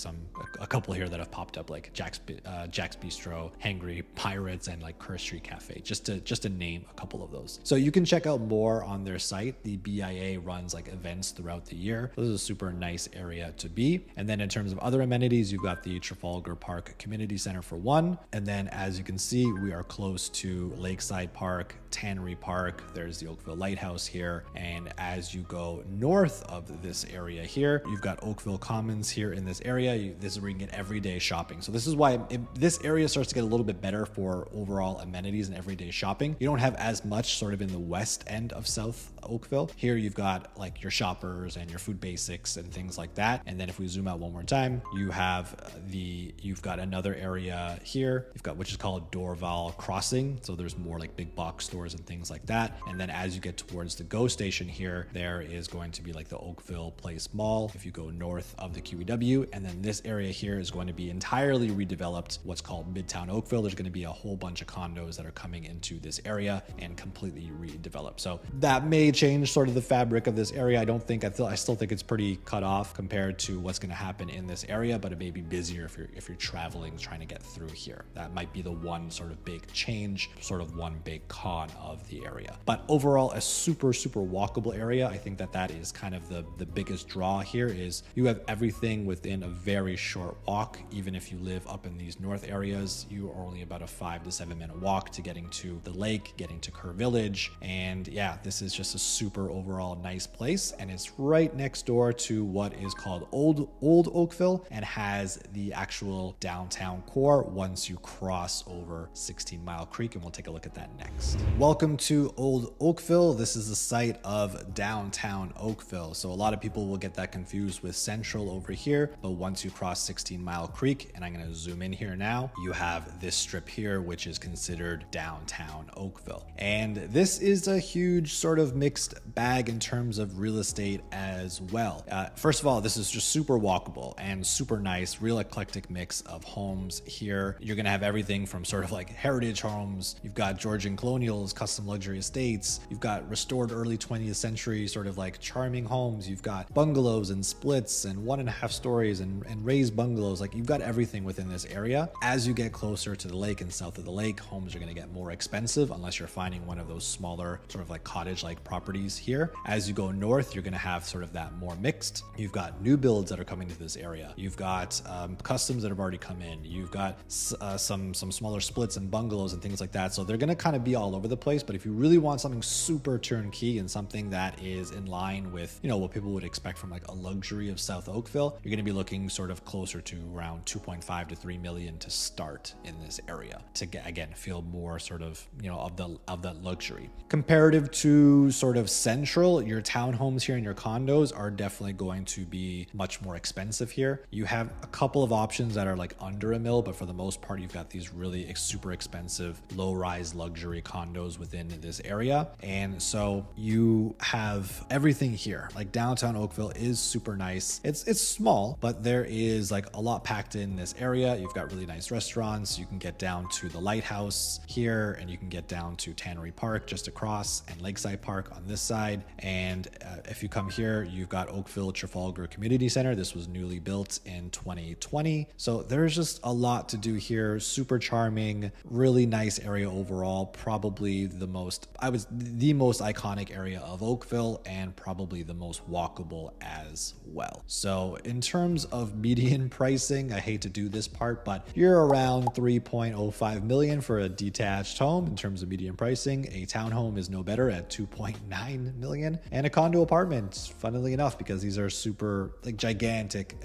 a couple here that have popped up, like Jack's Bistro, Hangry Pirates, and like Kerr Street Cafe, just to name a couple of those. So you can check out more on their site. The BIA runs like events throughout the year. This is a super nice area to be. And then in terms of other amenities, you've got the Trafalgar Park Community Center for one. And then as you can see, we are close to Lakeside Park, Tannery Park, there's the Oakville Lighthouse here. And as you go north of this area here, you've got Oakville Commons here in this area. This is where you can get everyday shopping. So this is why this area starts to get a little bit better for overall amenities and everyday shopping. You don't have as much sort of in the west end of South Oakville. Here you've got like your shoppers and your food basics and things like that. And then if we zoom out one more time, you've got another area here, which is called Dorval Crossing. So there's more like big box stores and things like that. And then as you get towards the GO station here, there is going to be like the Oakville Place Mall if you go north of the QEW. And then this area here is going to be entirely redeveloped, what's called Midtown Oakville. There's going to be a whole bunch of condos that are coming into this area and completely redeveloped. So that may change sort of the fabric of this area. I still think it's pretty cut off compared to what's going to happen in this area, but it may be busier if you're traveling, trying to get through here. That might be the one sort of big change, sort of one big con of the area. But overall, a super, super walkable area. I think that is kind of the biggest draw here is you have everything within a very short walk. Even if you live up in these north areas, you are only about a 5 to 7 minute walk to getting to the lake, getting to Kerr Village. And yeah, this is just a super overall nice place. And it's right next door to what is called Old Oakville and has the actual downtown core once you cross over 16 Mile Creek. And we'll take a look at that next. Welcome to Old Oakville. This is the site of downtown Oakville. So a lot of people will get that confused with Central over here, but once you cross 16 Mile Creek, and I'm going to zoom in here now, you have this strip here, which is considered downtown Oakville. And this is a huge sort of mixed bag in terms of real estate as well. First of all, this is just super walkable and super nice, real eclectic mix of homes here. You're going to have everything from sort of like heritage homes. You've got Georgian colonials, custom luxury estates. You've got restored early 20th century sort of like charming homes. You've got bungalows and splits and 1.5 stories and raised bungalows. Like you've got everything within this area. As you get closer to the lake and south of the lake, homes are going to get more expensive unless you're finding one of those smaller sort of like cottage-like properties here. As you go north, you're going to have sort of that more mixed. You've got new builds that are coming to this area. You've got customs that have already come in. You've got some smaller splits and bungalows and things like that. So they're going to kind of be all over the place. But if you really want something super turnkey and something that is in line with, what people would expect from like a luxury of South Oakville, you're going to be looking sort of closer to around 2.5 to 3 million to start in this area to get, again, feel more sort of, of that luxury. Comparative to sort of Central, your townhomes here and your condos are definitely going to be much more expensive here. You have a couple of options that are like under $1 million, but for the most part, you've got these really super expensive low-rise luxury condos within this area. And so you have everything here. Like downtown Oakville is super nice. It's small, but there is like a lot packed in this area. You've got really nice restaurants. You can get down to the lighthouse here, and you can get down to Tannery Park just across and Lakeside Park on this side. And if you come here, you've got Oakville Trafalgar Community Center. This was newly built in 2020. So there's just a lot to do here. Super charming, really nice area overall. Probably the most iconic area of Oakville and probably the most walkable as well. So in terms of median pricing, I hate to do this part, but you're around 3.05 million for a detached home in terms of median pricing. A townhome is no better at 2.9 million, and a condo apartment, funnily enough, because these are super like gigantic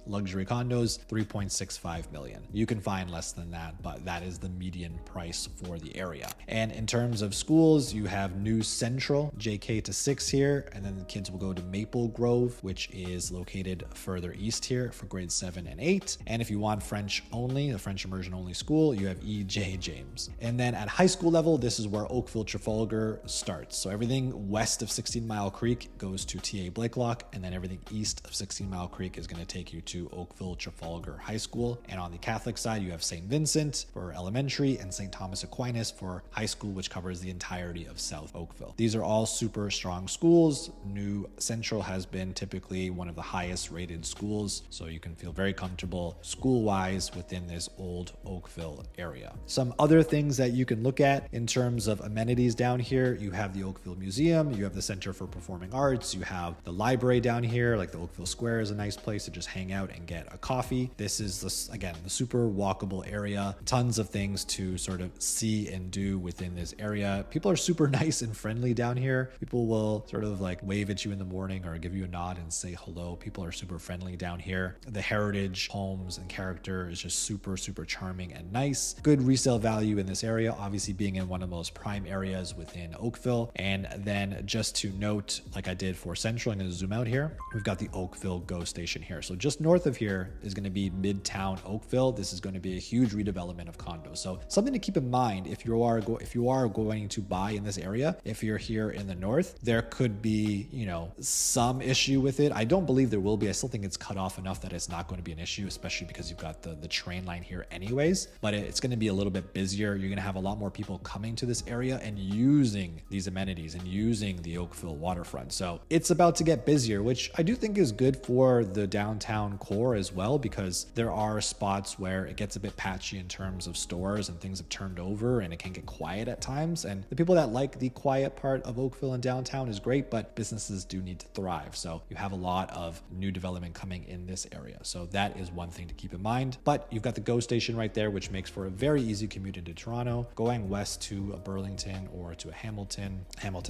luxury condos, 3.65 million. You can find less than that, but that is the median price for the area. And in terms of schools, you have New Central, JK to 6 here, and then the kids will go to Maple Grove, which is located further east here for grades 7 and 8. And if you want French only, a French immersion only school, you have EJ James. And then at high school level, this is where Oakville Trafalgar starts. So everything west of 16 Mile Creek goes to TA Blakelock, and then everything east of 16 Mile Creek is going to take you to Oakville Trafalgar High School. And on the Catholic side, you have St. Vincent for elementary and St. Thomas Aquinas for high school, which covers the entirety of South Oakville. These are all super strong schools. New Central has been typically one of the highest rated schools, so you can feel very comfortable school-wise within this Old Oakville area. Some other things that you can look at in terms of amenities down here, you have the Oakville Museum, you have the Center for Performing Arts, you have the library down here, like the Oakville Square is a nice place to just hang out and get a coffee. This is again the super walkable area, tons of things to sort of see and do within this area. People are super nice and friendly down here. People will sort of like wave at you in the morning or give you a nod and say hello. People are super friendly down here. The heritage homes and character is just super, super charming and nice. Good resale value in this area, obviously being in one of the most prime areas within Oakville. And then just to note, like I did for Central, I'm going to zoom out here. We've got the Oakville GO station here. So just north of here is going to be Midtown Oakville. This is going to be a huge redevelopment of condos. So something to keep in mind if you are going to buy in this area, if you're here in the north, there could be, you know, some issue with it. I don't believe there will be. I still think it's cut off enough that it's not going to be an issue, especially because you've got the train line here anyways, but it's going to be a little bit busier. You're going to have a lot more people coming to this area and using these amenities and using the Oakville waterfront. So it's about to get busier, which I do think is good for the downtown core as well, because there are spots where it gets a bit patchy in terms of stores and things have turned over and it can get quiet at times. And the people that like the quiet part of Oakville and downtown is great, but businesses do need to thrive. So you have a lot of new development coming in this area. So that is one thing to keep in mind. But you've got the GO station right there, which makes for a very easy commute into Toronto, going west to a Burlington or to a Hamilton,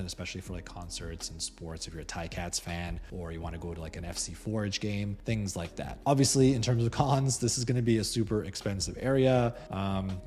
especially for like concerts and sports, if you're a Ticats fan, or you want to go to like an FC Forge game, things like that. Obviously, in terms of cons, this is going to be a super expensive area.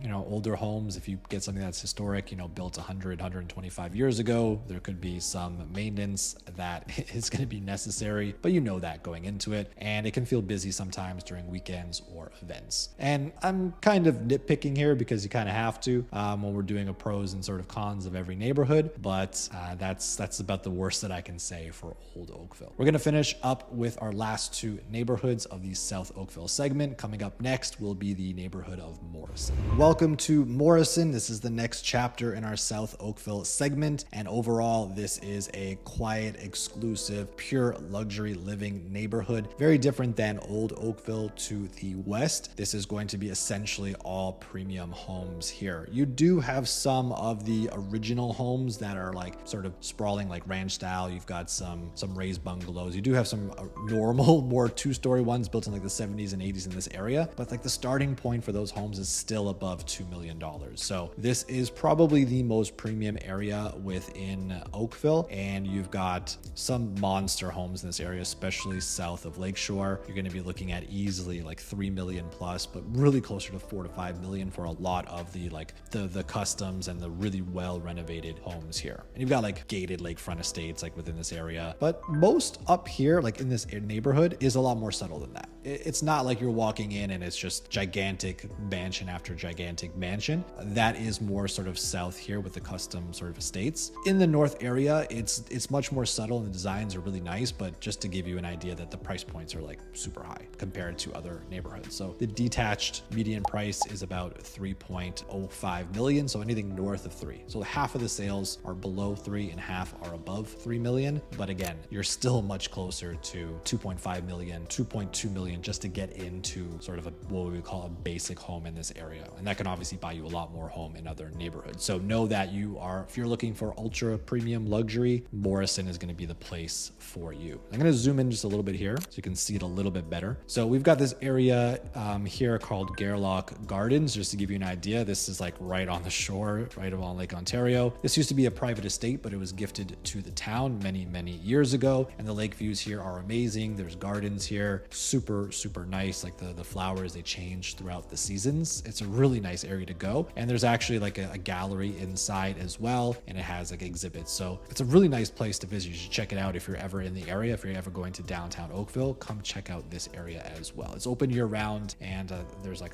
You know, older homes, if you get something that's historic, you know, built 100, 125 years ago, there could be some maintenance that is going to be necessary, but you know that going into it, and it can feel busy sometimes during weekends or events. And I'm kind of nitpicking here because you kind of have to when we're doing a pros and sort of cons of every neighborhood, but that's about the worst that I can say for Old Oakville. We're going to finish up with our last two neighborhoods of the South Oakville segment. Coming up next will be the neighborhood of Morrison. Welcome to Morrison. This is the next chapter in our South Oakville segment, and overall this is a quiet, exclusive, pure luxury living neighborhood. Very different than Old Oakville to the west. This is going to be essentially all premium homes here. You do have some of the original homes that are like sort of sprawling like ranch style. You've got some raised bungalows. You do have some normal, more two-story ones built in like the 70s and 80s in this area, but like the starting point for those homes is still above $2 million. So this is probably the most premium area within Oakville, and you've got some monster homes in this area, especially south of Lakeshore. You're going to be looking at easily like 3 million plus, but really closer to 4 to 5 million for a lot of the like the customs and the really well renovated homes here. And you've got like gated lakefront estates like within this area, but most up here like in this neighborhood is a lot more subtle than that. It's not like you're walking in and it's just gigantic mansion after gigantic mansion. That is more sort of south here with the custom sort of estates. In the north area, it's much more subtle and the designs are really nice, but just to give you an idea that the price points are like super high compared to other neighborhoods. So the detached median price is about 3.05 million. So anything north of 3. So half of the sales are below 3 and half are above 3 million. But again, you're still much closer to 2.5 million, 2.2 million just to get into sort of what we would call a basic home in this area. And that can obviously buy you a lot more home in other neighborhoods. So know that if you're looking for ultra premium luxury, Morrison is going to be the place for you. I'm going to zoom in just a little bit here so you can see it a little bit better. So we've got this area here called Gairloch Gardens, just to give you an idea. This is like right on the shore, right along Lake Ontario. This used to be a private estate, but it was gifted to the town many, many years ago. And the lake views here are amazing. There's gardens here, super, super nice. Like the flowers, they change throughout the seasons. It's a really nice area to go. And there's actually like a gallery inside as well. And it has like exhibits. So it's a really nice place to visit. You should check it out if you're ever in the area. If you're ever going to downtown Oakville, come check out this area as well. It's open year round, and there's a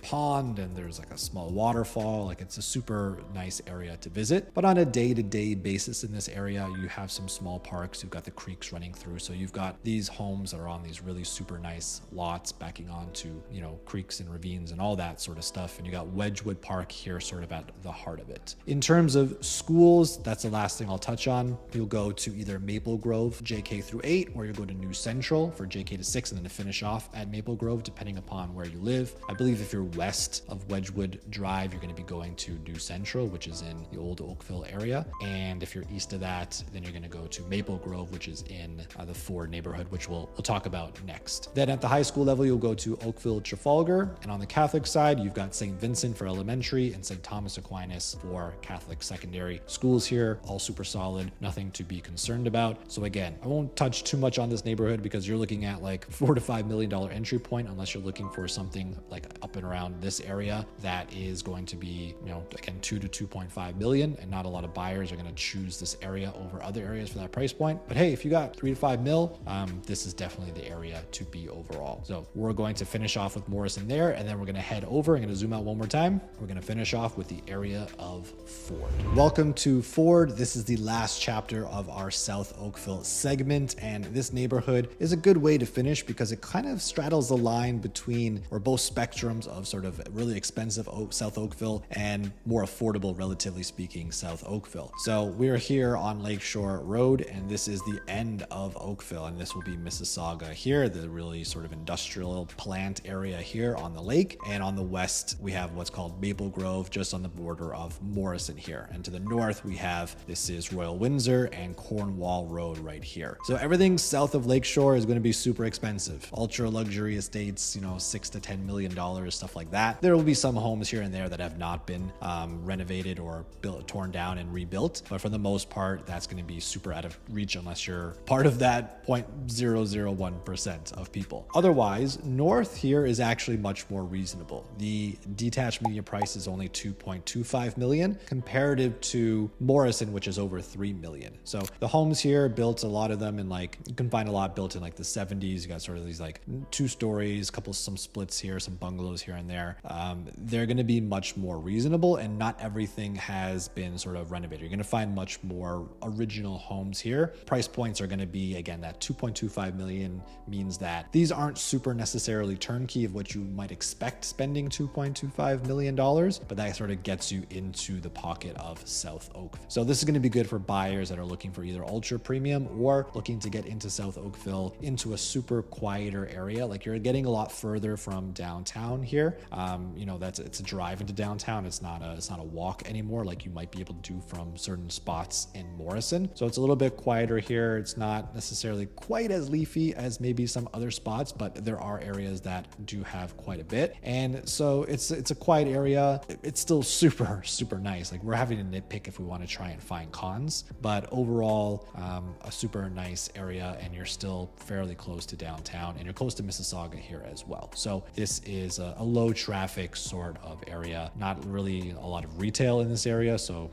pond and there's like a small waterfall. Like it's a super nice area to visit. But on a day-to-day basis in this area, you have some small parks. You've got the creeks running through. So you've got these homes that are on these really super nice lots backing onto, you know, creeks and ravines and all that sort of stuff. And you got Wedgewood Park here sort of at the heart of it. In terms of schools, that's the last thing I'll touch on. You'll go to either Maple Grove, JK through 8, or you'll go to New Central for JK to 6, and then to finish off at Maple Grove, depending upon where you live. I believe if you're west of Wedgewood Drive, you're going to be going to New Central, which is in the old Oakville area. And if you're east of that, then you're going to go to Maple Grove, which is in the Ford neighborhood, which we'll talk about next. Then at the high school level, you'll go to Oakville, Trafalgar. And on the Catholic side, you've got St. Vincent for elementary and St. Thomas Aquinas for Catholic secondary. Schools here, all super solid, nothing to be concerned about. So again, I won't touch too much on this neighborhood because you're looking at like $4 to $5 million entry point, unless you're looking for something like up and around this area that is going to be, again, 2 to 2.5 million, and not a lot of buyers are going to choose this area over other areas for that price point. But hey, if you got 3 to 5 mil, this is definitely the area to be overall. So we're going to finish off with Morrison there, and then we're going to head over. I'm going to zoom out one more time. We're going to finish off with the area of Ford. Welcome to Ford. This is the last chapter of our South Oakville segment, and this neighborhood is a good way to finish because it kind of straddles the line between, or both spectrums of sort of really expensive South Oakville and more affordable, relatively speaking, South Oakville. So we're here on Lakeshore Road, and this is the end of Oakville, and this will be Mississauga here, the really sort of industrial plant area here on the lake. And on the west, we have what's called Maple Grove, just on the border of Morrison here. And to the north, we have, this is Royal Windsor and Cornwall Road right here. So everything south of Lakeshore is going to be super expensive. Ultra luxury estates, $6 to $10 million, stuff like that. There will be some homes here and there that have not been renovated or torn down and rebuilt. But for the most part, that's going to be super out of reach unless you're part of that 0.001% of people. Otherwise, north here is actually much more reasonable. The detached median price is only 2.25 million comparative to Morrison, which is over 3 million. So the homes here built, a lot of them in you can find a lot built in like the 70s. You got sort of these like 2 stories, some splits here, some bungalows here and there. They're going to be much more reasonable, and not everything has been sort of renovated. You're going to find much more original homes here. Price points are going to be, again, that 2.25 million means that these aren't super necessarily turnkey of what you might expect spending $2.25 million, but that sort of gets you into the pocket of South Oakville. So this is going to be good for buyers that are looking for either ultra premium or looking to get into South Oakville into a super quieter area. Like, you're getting a lot further from downtown here. It's a drive into downtown. It's not a walk anymore like you might be able to do from certain spots in Morrison. So it's a little bit quieter here. It's not necessarily quite as leafy as maybe some other spots, but there are areas that do have quite a bit. And so it's a quiet area. It's still super, super nice. Like, we're having to nitpick if we want to try and find cons, but overall, a super nice area, and you're still fairly close to downtown, and you're close to Mississauga here as well. So this is a low traffic sort of area, not really a lot of retail in this area. So,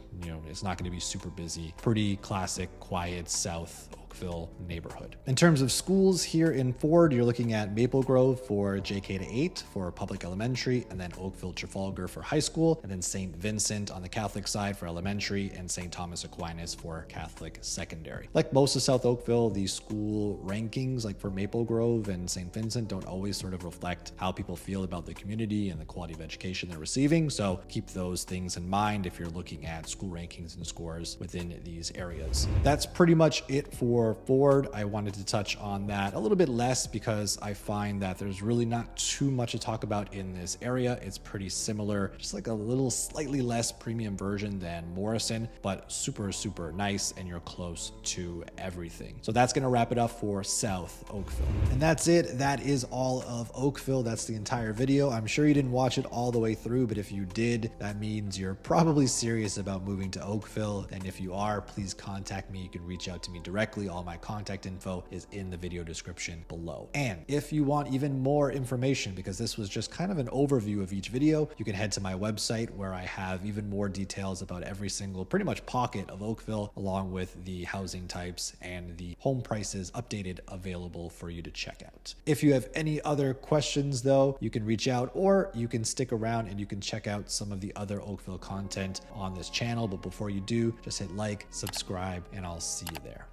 it's not going to be super busy. Pretty classic, quiet South Oakville neighborhood. In terms of schools here in Ford, you're looking at Maple Grove for JK to 8 for public elementary, and then Oakville Trafalgar for high school, and then St. Vincent on the Catholic side for elementary, and St. Thomas Aquinas for Catholic secondary. Like most of South Oakville, the school rankings, like for Maple Grove and St. Vincent, don't always sort of reflect how people feel about the community and the quality of education they're receiving. So keep those things in mind if you're looking at school rankings and scores within these areas. That's pretty much it for Ford. I wanted to touch on that a little bit less because I find that there's really not too much to talk about in this area. It's pretty similar, just like a little slightly less premium version than Morrison, but super, super nice, and you're close to everything. So that's going to wrap it up for South Oakville. And that's it. That is all of Oakville. That's the entire video. I'm sure you didn't watch it all the way through, but if you did, that means you're probably serious about moving to Oakville. And if you are, please contact me. You can reach out to me directly. All my contact info is in the video description below. And if you want even more information, because this was just kind of an overview of each video, you can head to my website where I have even more details about every single pretty much pocket of Oakville, along with the housing types and the home prices updated available for you to check out. If you have any other questions though, you can reach out, or you can stick around and you can check out some of the other Oakville content on this channel. But before you do, just hit like, subscribe, and I'll see you there.